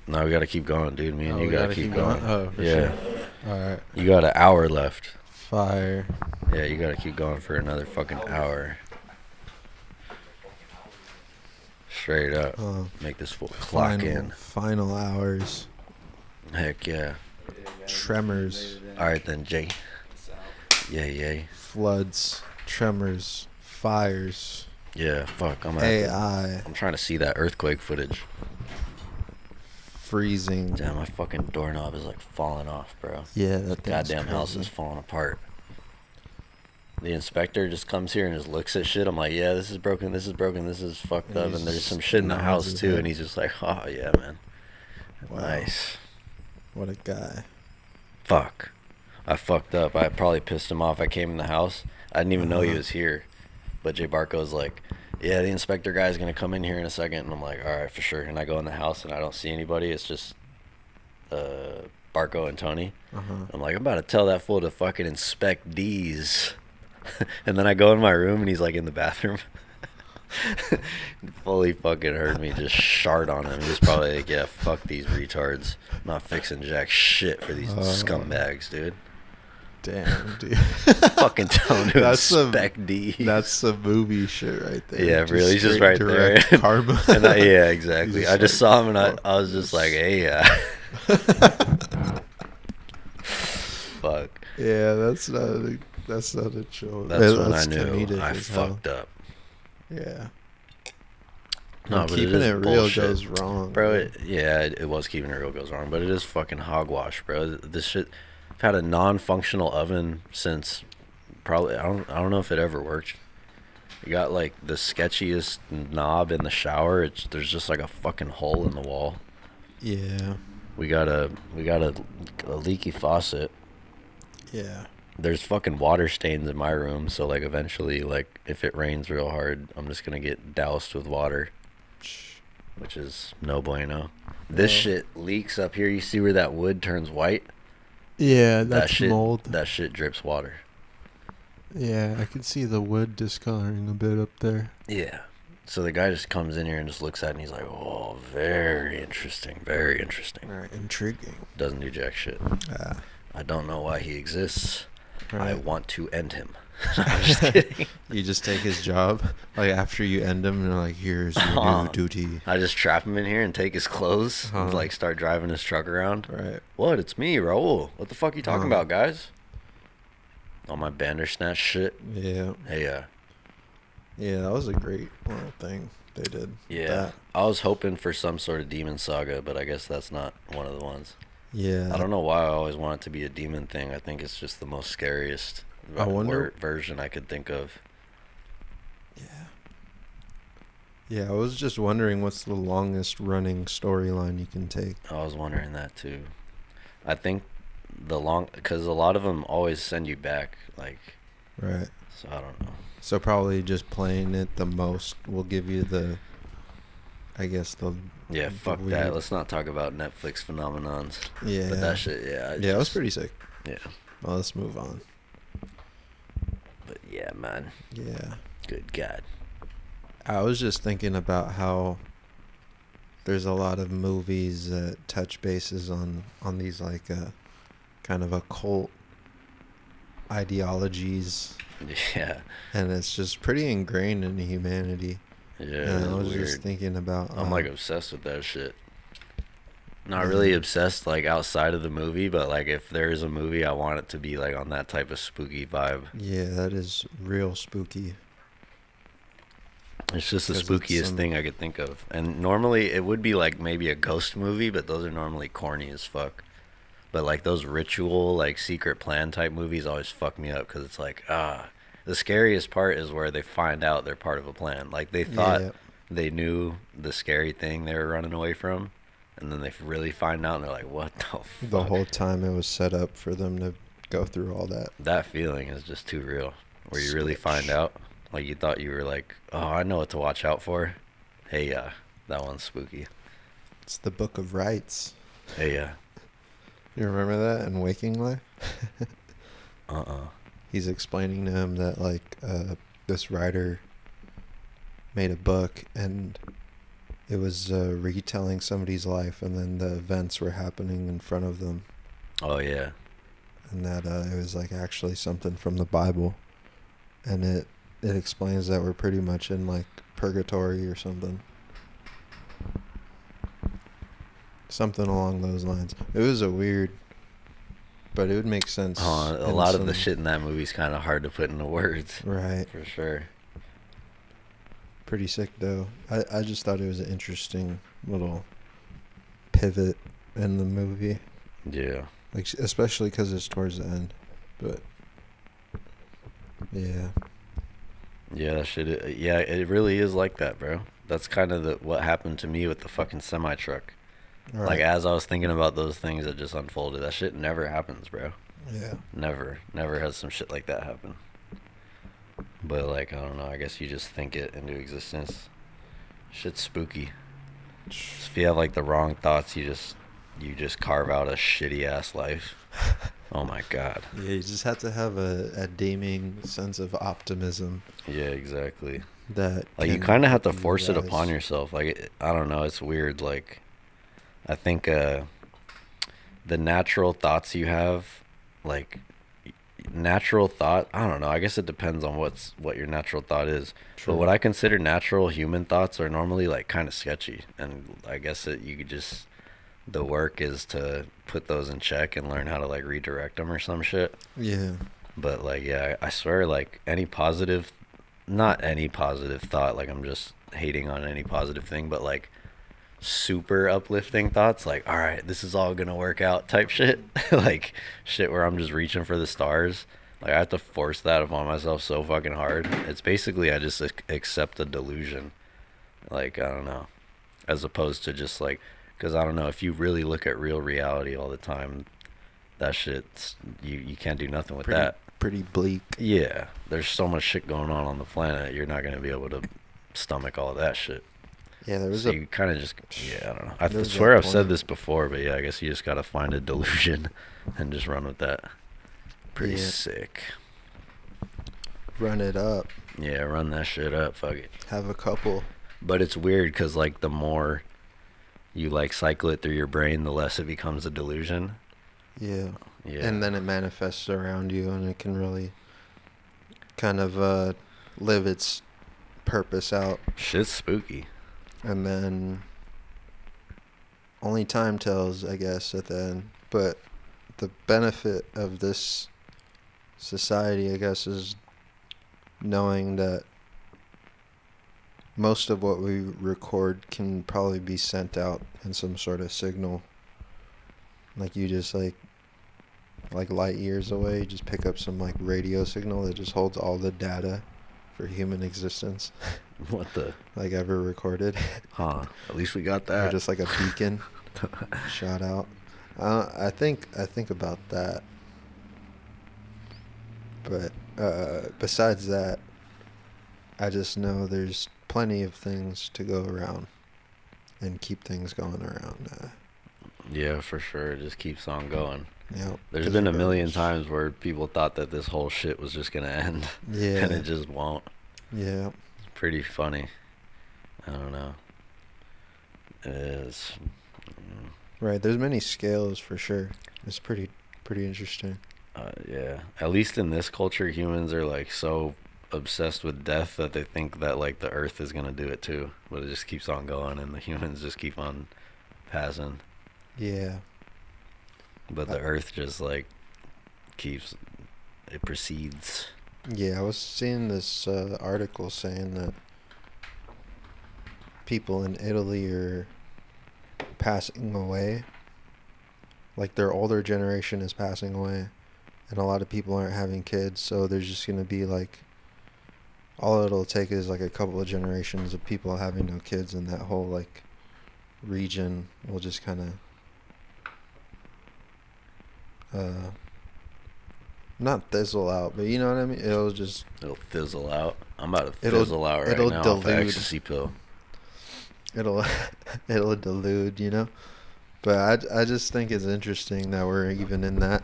S1: No, we gotta keep going, dude. Me and you
S3: we
S1: gotta keep going.
S3: Oh, for
S1: Yeah.
S3: sure. All right.
S1: You got an hour left.
S3: Fire.
S1: Yeah, you gotta keep going for another fucking hour. Straight up. Make this full clock in.
S3: Final hours.
S1: Heck yeah.
S3: Tremors.
S1: All right then, Jay. Yay.
S3: Floods. Tremors. Fires.
S1: Yeah, fuck. I'm
S3: AI.
S1: I'm trying to see that earthquake footage.
S3: Freezing.
S1: Damn, my fucking doorknob is like falling off, bro.
S3: Yeah, that thing's
S1: Goddamn house
S3: crazy.
S1: is falling apart. The inspector just comes here and just looks at shit. I'm like, yeah, this is broken, this is broken, this is fucked
S3: And
S1: up,
S3: he
S1: and there's
S3: just
S1: some shit in the
S3: nods
S1: house
S3: his
S1: too,
S3: head.
S1: and he's just like, oh yeah, man.
S3: Wow.
S1: Nice.
S3: What a guy.
S1: Fuck. I fucked up. I probably pissed him off. I came in the house. I didn't even know he was here. But Jay Barco's like, yeah, the inspector guy's going to come in here in a second. And I'm like, all right, for sure. And I go in the house and I don't see anybody. It's just Barco and Tony. I'm like, I'm about to tell that fool to fucking inspect these. And then I go in my room and he's like in the bathroom. Fully fucking heard me just shart on him. He was probably like, yeah, fuck these retards. I'm not fixing jack shit for these scumbags, dude.
S3: Damn, dude.
S1: Fucking tell him to
S3: That's
S1: inspect these.
S3: That's some movie shit right there.
S1: Yeah, really, he's just
S3: straight
S1: right there.
S3: direct Karma.
S1: And yeah, exactly.
S3: He's
S1: I just
S3: like,
S1: saw him and I was just like, hey, fuck.
S3: Yeah, that's not a chill.
S1: That's when I
S3: comedic
S1: knew I
S3: as hell.
S1: fucked up.
S3: Yeah.
S1: No,
S3: When
S1: but
S3: keeping
S1: is
S3: it real
S1: bullshit.
S3: goes wrong,
S1: Bro, it was keeping it real goes wrong, but it is fucking hogwash, bro. This shit, I've had a non-functional oven since probably, I don't know if it ever worked. You got like the sketchiest knob in the shower. There's just like a fucking hole in the wall.
S3: Yeah.
S1: We got a leaky faucet.
S3: Yeah.
S1: There's fucking water stains in my room, so like eventually, like if it rains real hard, I'm just gonna get doused with water, which is no bueno. This shit leaks up here. You see where that wood turns white?
S5: Yeah,
S1: That
S5: that's
S1: shit,
S5: mold.
S1: That shit drips water.
S5: Yeah, I can see the wood discoloring a bit up there.
S1: Yeah. So the guy just comes in here and just looks at it and he's like, oh, very interesting, very interesting.
S3: Right. Intriguing.
S1: Doesn't do jack shit. I don't know why he exists. I
S3: Right.
S1: want to end him. I'm just kidding.
S3: You just take his job. Like after you end him, you're like, here's your new duty.
S1: I just trap him in here and take his clothes and
S3: Uh-huh.
S1: like start driving his truck around.
S3: Right.
S1: What? It's me, Raul. What the fuck you talking
S3: Uh-huh.
S1: about, guys? All my Bandersnatch shit.
S3: Yeah.
S1: Hey,
S3: Yeah, that was a great little thing they did.
S1: yeah.
S3: That.
S1: I was hoping for some sort of demon saga, but I guess that's not one of the ones.
S3: Yeah.
S1: I don't know why I always want it to be a demon thing. I think it's just the most scariest
S3: I wonder-
S1: version I could think of.
S3: Yeah. Yeah, I was just wondering what's the longest running storyline you can take.
S1: I was wondering that too. I think because a lot of them always send you back, like,
S3: Right.
S1: so I don't know.
S3: So probably just playing it the most will give you the, I guess the.
S1: Yeah,
S3: the
S1: fuck that.
S3: weird-
S1: Let's not talk about Netflix phenomenons.
S3: Yeah.
S1: But that shit, yeah.
S3: Yeah, it was pretty sick.
S1: Yeah.
S3: Well, let's move on.
S1: But yeah, man.
S3: Yeah.
S1: Good God.
S3: I was just thinking about how there's a lot of movies that touch bases on these like kind of occult ideologies,
S1: Yeah.
S3: and it's just pretty ingrained in humanity.
S1: Yeah.
S3: And I
S1: it's
S3: was
S1: weird.
S3: just thinking about
S1: I'm like obsessed with that shit. Not
S3: Yeah.
S1: really obsessed like outside of the movie, but like if there is a movie, I want it to be like on that type of spooky vibe.
S3: yeah, that is real spooky.
S1: It's just the
S3: 'Cause it's
S1: spookiest
S3: some-
S1: thing I could think of. And normally it would be like maybe a ghost movie, but those are normally corny as fuck. But like those ritual, like secret plan type movies always fuck me up because it's like, the scariest part is where they find out they're part of a plan. Like they thought
S3: Yeah.
S1: they knew the scary thing they were running away from, and then they really find out and they're like, what the fuck?
S3: The whole time it was set up for them to go through all that.
S1: That feeling is just too real. Where you really find
S3: Switch.
S1: out, like you thought you were like, oh, I know what to watch out for. Hey, that one's spooky.
S3: It's the Book of Rights.
S1: Hey,
S3: You remember that in Waking Life? He's explaining to him that like this writer made a book and it was retelling somebody's life, and then the events were happening in front of them,
S1: Oh yeah.
S3: and that it was like actually something from the Bible, and it explains that we're pretty much in like purgatory or something along those lines. It was a weird, but it would make sense.
S1: A
S3: in
S1: lot of the
S3: some-
S1: shit in that movie's kind of hard to put into words.
S3: Right.
S1: For sure.
S3: Pretty sick though. I just thought it was an interesting little pivot in the movie,
S1: Yeah.
S3: like especially because it's towards the end. But yeah,
S1: Yeah, that shit. Yeah, it really is like that, bro. That's kind of what happened to me with the fucking semi truck.
S3: right.
S1: Like as I was thinking about those things that just unfolded, that shit never happens, bro.
S3: yeah,
S1: Never has some shit like that happen. But like I don't know, I guess you just think it into existence. Shit's spooky. If you have like the wrong thoughts, you just carve out a shitty ass life. Oh my god.
S3: yeah. You just have to have a damning sense of optimism
S1: Yeah, exactly.
S3: that
S1: Like you
S3: can
S1: kind of have to
S3: give you
S1: force it
S3: rise.
S1: upon yourself. Like I don't know, it's weird. Like I think the natural thoughts you have, like natural thought, I don't know, I guess it depends on what your natural thought is.
S3: True.
S1: But what I consider natural human thoughts are normally like kind of sketchy, and I guess you could just, the work is to put those in check and learn how to like redirect them or some shit.
S3: Yeah,
S1: But like yeah, I swear, like not any positive thought, like I'm just hating on any positive thing, but like super uplifting thoughts, like all right, this is all gonna work out type shit. Like shit where I'm just reaching for the stars, Like, I have to force that upon myself so fucking hard. It's basically I just accept a delusion. Like, I don't know. As opposed to just like, because I don't know, if you really look at real reality all the time, that shit's, you can't do nothing with that.
S3: Pretty bleak.
S1: Yeah, there's so much shit going on the planet. You're not going to be able to stomach all of that shit.
S3: Yeah, there was
S1: So you kind of just, yeah, I don't know. I
S3: There's
S1: swear
S3: that
S1: I've said
S3: point.
S1: this before, but yeah, I guess you just got to find a delusion and just run with that. Pretty
S3: Yeah.
S1: sick.
S3: Run it up.
S1: Yeah, run that shit up. Fuck it.
S3: Have a couple.
S1: But it's weird because, like, the more you, like, cycle it through your brain, the less it becomes a delusion.
S3: Yeah.
S1: Yeah.
S3: And then it manifests around you, and it can really kind of live its purpose out.
S1: Shit's spooky.
S3: And then only time tells, I guess, at the end. But the benefit of this society, I guess, is knowing that most of what we record can probably be sent out in some sort of signal. Like you just like light years away, you just pick up some like radio signal that just holds all the data for human existence
S1: What the?
S3: like ever recorded.
S1: Huh. At least we got
S3: Or
S1: that.
S3: just like a beacon shot out. I think about that. But besides that, I just know there's plenty of things to go around and keep things going around.
S1: Yeah, for sure. It just keeps on going.
S3: Yep.
S1: There's been a million times where people thought that this whole shit was just going to end.
S3: Yeah.
S1: And it just won't.
S3: Yeah.
S1: It's pretty funny. I don't know. It is.
S3: Right. There's many scales for sure. It's pretty interesting.
S1: Yeah. At least in this culture, humans are like so obsessed with death that they think that like the earth is going to do it too. But it just keeps on going and the humans just keep on passing.
S3: Yeah.
S1: But the earth just like keeps, it proceeds.
S3: Yeah, I was seeing this article saying that people in Italy are passing away. Like their older generation is passing away, and a lot of people aren't having kids, so there's just going to be like, all it'll take is like a couple of generations of people having no kids, and that whole like region will just kind of not fizzle out, but you know what I mean? It'll
S1: fizzle out. I'm about to
S3: It'll-
S1: fizzle out right
S3: it'll
S1: now off the
S3: dilute.
S1: ecstasy pill.
S3: it'll delude, you know. But I just think it's interesting that we're even in that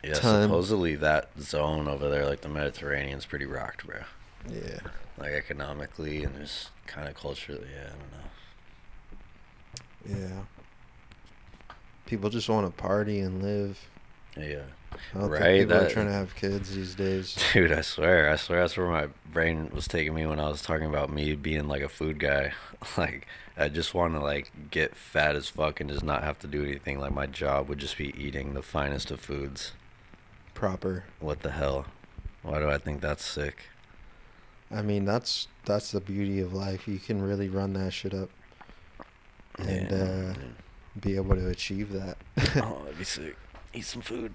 S1: Yeah,
S3: time.
S1: supposedly that zone over there, like the Mediterranean's pretty rocked, bro.
S3: Yeah.
S1: Like economically and just kind of culturally, yeah, I don't know.
S3: Yeah. People just want to party and live.
S1: Yeah.
S3: I don't
S1: Right,
S3: think people are
S1: that-
S3: trying to have kids these days.
S1: Dude, I swear that's where my brain was taking me when I was talking about me being like a food guy. Like, I just want to like get fat as fuck and just not have to do anything. Like, my job would just be eating the finest of foods.
S3: Proper.
S1: What the hell? Why do I think that's sick?
S3: I mean, that's the beauty of life. You can really run that shit up and
S1: Yeah.
S3: be able to achieve that.
S1: Oh, that'd be sick. Eat some food.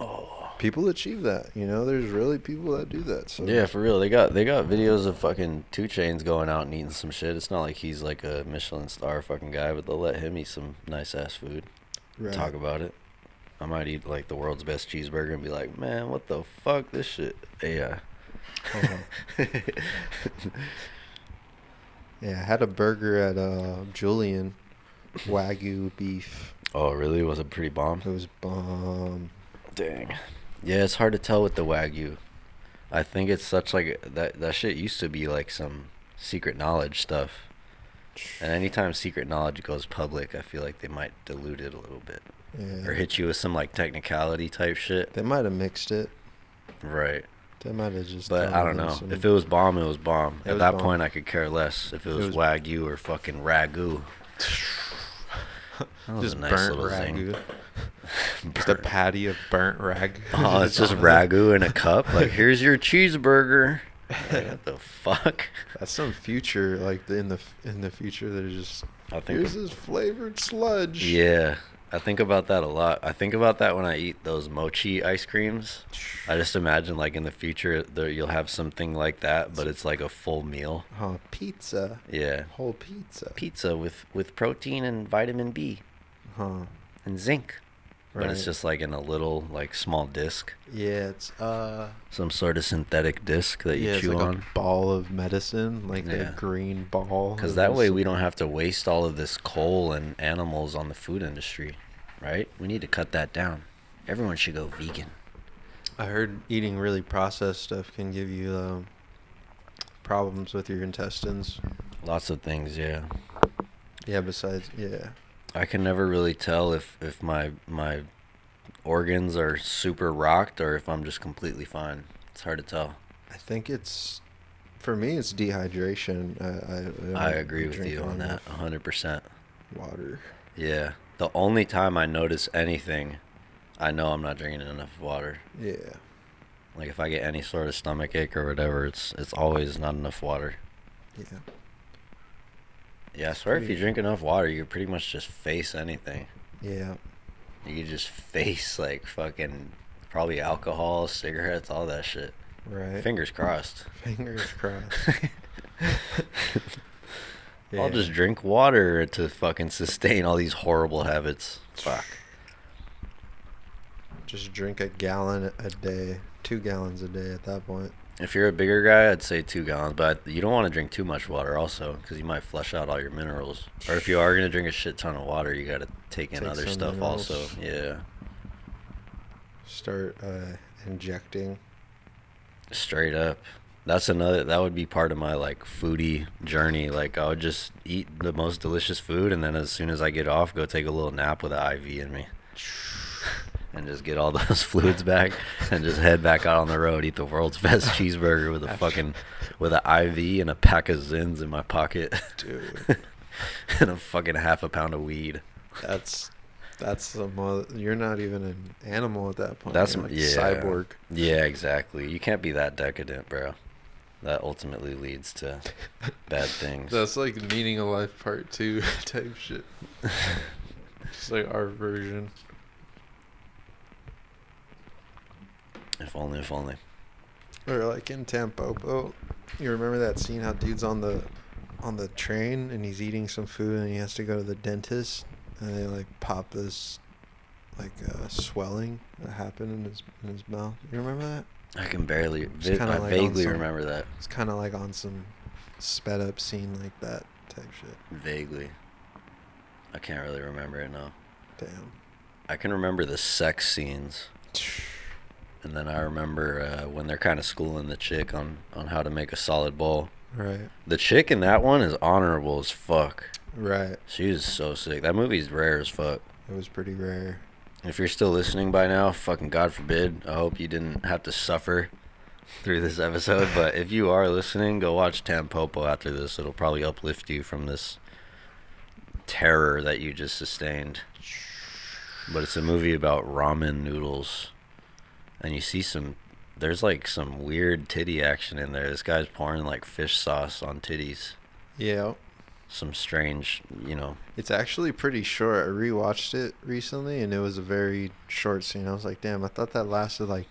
S1: Oh.
S3: People achieve that, you know. There's really people that do that. So
S1: Yeah, for real. They got videos of fucking 2 Chainz going out and eating some shit. It's not like he's like a Michelin star fucking guy, but they'll let him eat some nice ass food.
S3: Right.
S1: Talk about it. I might eat like the world's best cheeseburger and be like, man, what the fuck, this shit. Yeah.
S3: Yeah, I had a burger at Julian, Wagyu beef.
S1: Oh, really? Was it pretty bomb?
S3: It was bomb.
S1: Dang. Yeah, it's hard to tell with the Wagyu. I think it's such like that shit used to be like some secret knowledge stuff. And anytime secret knowledge goes public, I feel like they might dilute it a little bit.
S3: Yeah.
S1: Or hit you with some like technicality type shit.
S3: They might have mixed it.
S1: Right.
S3: They might have just.
S1: But
S3: thrown
S1: I don't
S3: in
S1: know.
S3: some-
S1: If it was bomb, it was bomb.
S3: It
S1: At
S3: was
S1: that
S3: bomb.
S1: point, I could care less if it was,
S3: was-
S1: Wagyu or fucking Ragu. That was
S5: Just
S1: a nice
S5: burnt
S1: little zing.
S5: ragu. Just a patty of burnt ragu.
S1: Oh, it's just Ragu in a cup? Like, here's your cheeseburger. Like, what the fuck?
S3: That's some future, like in the future, they're just.
S1: I think.
S3: Here's this flavored sludge.
S1: Yeah. I think about that a lot. I think about that when I eat those mochi ice creams. I just imagine like in the future you'll have something like that, but it's like a full meal.
S3: Oh, pizza.
S1: Yeah.
S3: Whole pizza.
S1: Pizza with protein and vitamin B
S3: Huh.
S1: and zinc. But it's
S3: Right.
S1: just like in a little like small disc.
S3: Yeah, it's
S1: Some sort of synthetic disc that you
S3: yeah, it's
S1: chew
S3: like
S1: on.
S3: a ball of medicine, like
S1: Yeah.
S3: a green ball.
S1: Because
S3: of
S1: that way
S3: this-
S1: we don't have to waste all of this coal and animals on the food industry, right? We need to cut that down. Everyone should go vegan.
S3: I heard eating really processed stuff can give you problems with your intestines.
S1: Lots of things, yeah.
S3: Yeah, besides, yeah.
S1: I can never really tell if my organs are super rocked or if I'm just completely fine. It's hard to tell.
S3: I think it's, for me, it's dehydration.
S1: I
S3: don't
S1: agree with
S3: drink
S1: you on that,
S3: enough
S1: 100%.
S3: Water.
S1: Yeah. The only time I notice anything, I know I'm not drinking enough water.
S3: Yeah.
S1: Like if I get any sort of stomach ache or whatever, it's always not enough water.
S3: Yeah.
S1: Yeah, I swear if you drink enough water, you can pretty much just face anything.
S3: Yeah.
S1: You can just face like fucking probably alcohol, cigarettes, all that shit.
S3: Right.
S1: Fingers crossed.
S3: Fingers crossed.
S1: I'll just drink water to fucking sustain all these horrible habits. Fuck.
S3: Just drink a gallon a day, 2 gallons a day at that point.
S1: If you're a bigger guy, I'd say 2 gallons, but you don't want to drink too much water also because you might flush out all your minerals. Or if you are going to drink a shit ton of water, you got to take in
S3: Take
S1: other
S3: some
S1: stuff
S3: minerals.
S1: also. Yeah.
S3: Start injecting.
S1: Straight up. That would be part of my like foodie journey. Like I would just eat the most delicious food and then as soon as I get off, go take a little nap with an IV in me. And just get all those fluids back and just head back out on the road, eat the world's best cheeseburger with with an IV and a pack of Zins in my pocket.
S3: Dude.
S1: And a fucking half a pound of weed.
S3: That's you're not even an animal at that point.
S1: That's
S3: You're like
S1: yeah.
S3: cyborg.
S1: Yeah, exactly. You can't be that decadent, bro. That ultimately leads to bad things.
S5: That's like Meaning of Life Part 2 type shit. It's like our version.
S1: If only, if only.
S3: Or like in Tampopo, you remember that scene how dude's on the train and he's eating some food and he has to go to the dentist and they like pop this like swelling that happened in his mouth. You remember that?
S1: I can barely,
S3: It's kinda
S1: I
S3: like
S1: vaguely
S3: on some-
S1: remember that.
S3: It's kind of like on some sped up scene like that type shit.
S1: Vaguely. I can't really remember it now.
S3: Damn.
S1: I can remember the sex scenes. And then I remember when they're kind of schooling the chick on how to make a solid bowl.
S3: Right.
S1: The chick in that one is honorable as fuck.
S3: Right.
S1: She is so sick. That movie's rare as fuck.
S3: It was pretty rare.
S1: If you're still listening by now, fucking God forbid, I hope you didn't have to suffer through this episode. But if you are listening, go watch Tampopo after this. It'll probably uplift you from this terror that you just sustained. But it's a movie about ramen noodles. And you see there's like some weird titty action in there. This guy's pouring like fish sauce on titties.
S3: Yeah.
S1: Some strange,
S3: It's actually pretty short. I rewatched it recently and it was a very short scene. I was like, damn, I thought that lasted like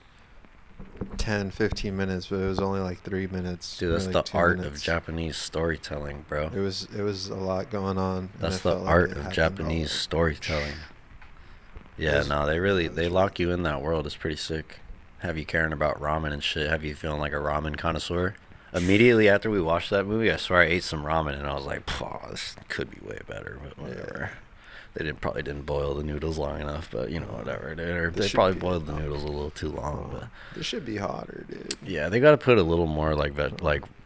S3: 10, 15 minutes, but it was only like 3 minutes.
S1: Dude, that's
S3: or,
S1: the
S3: like, 2
S1: art
S3: minutes.
S1: of Japanese storytelling, bro.
S3: It was a lot going on. and
S1: That's
S3: I
S1: the
S3: felt like
S1: art
S3: it
S1: of
S3: happened
S1: Japanese
S3: all-
S1: storytelling. Yeah,
S3: was-
S1: no,
S3: that
S1: they
S3: was
S1: lock you in that world. It's pretty sick. Have you caring about ramen and shit. Have you feeling like a ramen connoisseur. Immediately after we watched that movie, I swear I ate some ramen and I was like, this could be way better, but whatever. They probably didn't boil the noodles long enough, but whatever. They
S3: should
S1: probably
S3: be
S1: boiled the
S3: hotter.
S1: noodles a little too long, but
S3: This should be hotter, dude.
S1: yeah, they got to put a little more like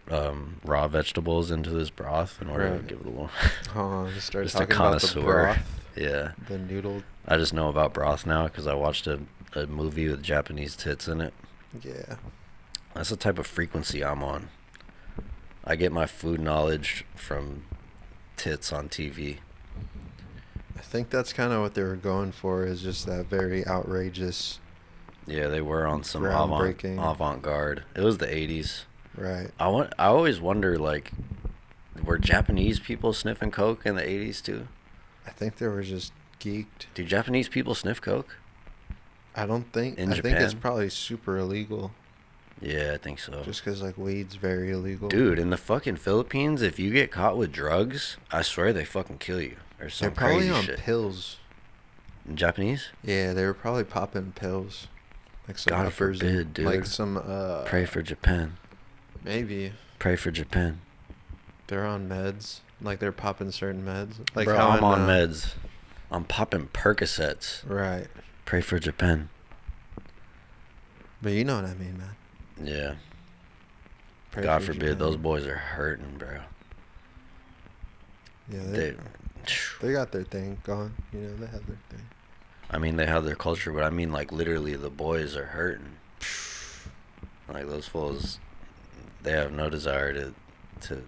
S1: raw vegetables into this broth in order to
S3: Right.
S1: give it a little.
S3: Oh, just start
S1: Just a
S3: talking about the
S1: connoisseur.
S3: broth,
S1: Yeah,
S3: the noodle.
S1: I just know about broth now because I watched a movie with Japanese tits in it.
S3: Yeah.
S1: That's the type of frequency I'm on. I get my food knowledge from tits on TV.
S3: I think that's kind of what they were going for, is just that very outrageous.
S1: Yeah, they were on some
S3: Groundbreaking.
S1: avant-garde. It was the 80s.
S3: Right.
S1: I always wonder, were Japanese people sniffing coke in the 80s too?
S3: I think there was just geeked.
S1: Do Japanese people sniff coke?
S3: I don't think.
S1: In
S3: I think it's
S1: Japan?
S3: probably super illegal.
S1: Yeah, I think so.
S3: Just because like weed's very illegal.
S1: Dude, in the fucking Philippines, if you get caught with drugs, I swear they fucking kill you or
S3: they're
S1: some
S3: probably
S1: crazy
S3: on
S1: shit.
S3: pills.
S1: In Japanese?
S3: Yeah, they were probably popping pills. Like some
S1: God
S3: uppers
S1: forbid,
S3: and,
S1: dude.
S3: like some
S1: Pray for Japan.
S3: maybe
S1: Pray for Japan.
S3: they're on meds. Like they're popping certain meds. Like
S1: Bro,
S3: how
S1: I'm
S3: in,
S1: on meds. I'm popping Percocets.
S3: Right.
S1: Pray for Japan.
S3: But you know what I mean, man.
S1: Yeah.
S3: Pray
S1: God
S3: for
S1: forbid,
S3: Japan.
S1: those boys are hurting, bro.
S3: Yeah,
S1: They,
S3: they got their thing going. You know, they have their thing.
S1: I mean, they have their culture, but I mean, like, literally, the boys are hurting. Like, those fools, they have no desire to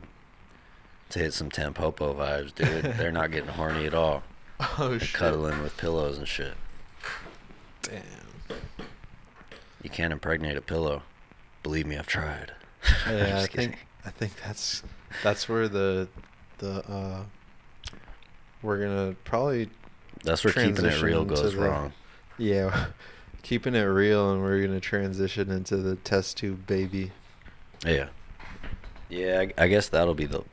S1: hit some Tampopo vibes, dude. They're not getting horny at all.
S3: Oh,
S1: They're
S3: shit.
S1: cuddling with pillows and shit.
S3: Damn.
S1: You can't impregnate a pillow. Believe me, I've tried. I'm
S3: Yeah,
S1: just kidding.
S3: I think that's where the we're gonna probably
S1: That's where keeping it real
S3: transition to
S1: goes
S3: the-
S1: wrong.
S3: yeah keeping it real, and we're gonna transition into the test tube baby.
S1: Yeah. Yeah, I guess that'll be the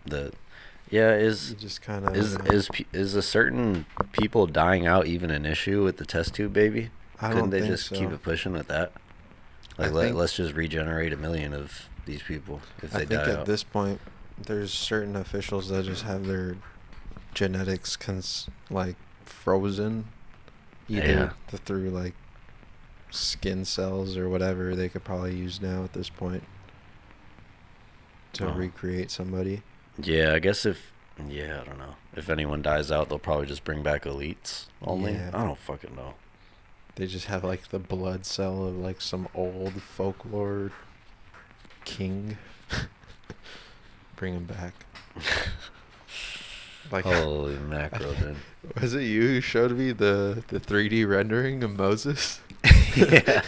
S1: yeah,
S3: You
S1: is
S3: just kind of
S1: is a certain people dying out even an issue with the test tube baby?
S3: I
S1: Couldn't
S3: don't
S1: they
S3: think
S1: just
S3: so.
S1: keep it pushing with that? Like,
S3: I think-
S1: let's just regenerate 1 million of these people if they
S3: I think
S1: die
S3: at
S1: out.
S3: this point there's certain officials that just have their genetics like frozen, either through like skin cells or whatever they could probably use now at this point to
S1: Oh.
S3: recreate somebody.
S1: Yeah, I guess I don't know. If anyone dies out, they'll probably just bring back elites only.
S3: Yeah.
S1: I don't fucking know.
S3: They just have like the blood cell of like some old folklore king. Bring him back. Like,
S1: Holy mackerel, dude.
S3: was it you who showed me the 3D rendering of Moses?
S1: Yeah.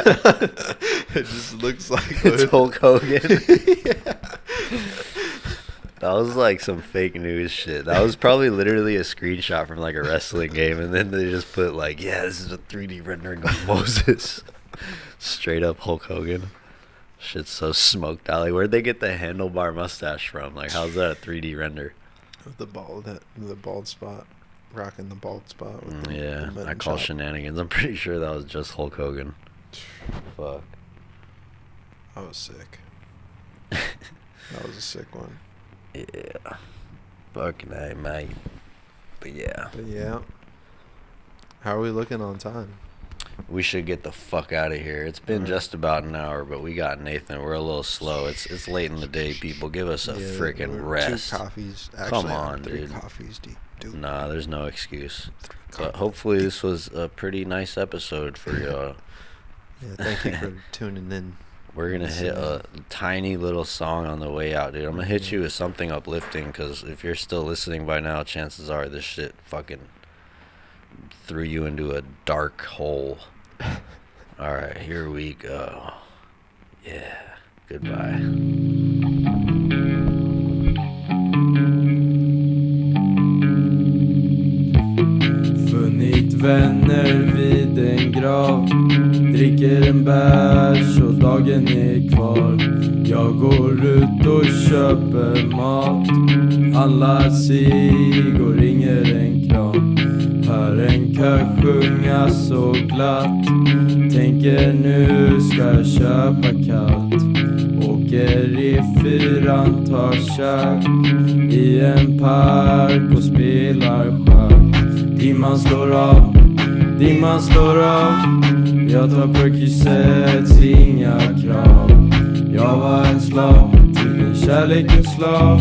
S3: It just looks like
S1: It's Hulk Hogan.
S3: Yeah.
S1: That was like some fake news shit. That was probably literally a screenshot from like a wrestling game, and then they just put like, yeah, this is a 3D rendering of Moses. Straight up Hulk Hogan. Shit's so smoked out. Like, where'd they get the handlebar mustache from? Like, how's that a 3D render?
S3: The bald spot, rocking the bald spot. With the
S1: Yeah,
S3: mutton
S1: I call
S3: chop.
S1: shenanigans. I'm pretty sure that was just Hulk Hogan. Fuck.
S3: I was sick. That was a sick one.
S1: Yeah. Fucking A, mate. But yeah.
S3: But yeah, how are we looking on time?
S1: We should get the fuck out of here. It's been
S3: Alright.
S1: just about an hour, but we got Nathan. We're a little slow. It's late in the day, people. Give us a
S3: Yeah,
S1: freaking
S3: we're
S1: rest.
S3: 2 coffees.
S1: Come
S3: Actually, I'm
S1: on,
S3: 3
S1: dude.
S3: coffees deep. Dude.
S1: Nah, there's no excuse.
S3: 3
S1: But
S3: coffees
S1: hopefully
S3: deep.
S1: this was a pretty nice episode for y'all.
S3: Yeah, thank you for tuning in.
S1: We're gonna hit a tiny little song on the way out, dude. I'm gonna hit you with something uplifting, because if you're still listening by now, chances are this shit fucking threw you into a dark hole. Alright, here we go. Yeah, goodbye.
S6: Funnit vänner vid en grav. Dricker en bärs och dagen är kvar. Jag går ut och köper mat. Handlar cigg och ringer en kram. Hör en kö sjunga så glatt. Tänker nu ska jag köpa kallt. Åker i 4, tar kök i en park och spelar schack. Dimman slår av, dimman slår av. Jag tar Percocets, inga krav. Jag var en slav till en kärlekens slav.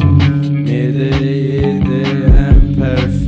S6: Med dig är det en perfekt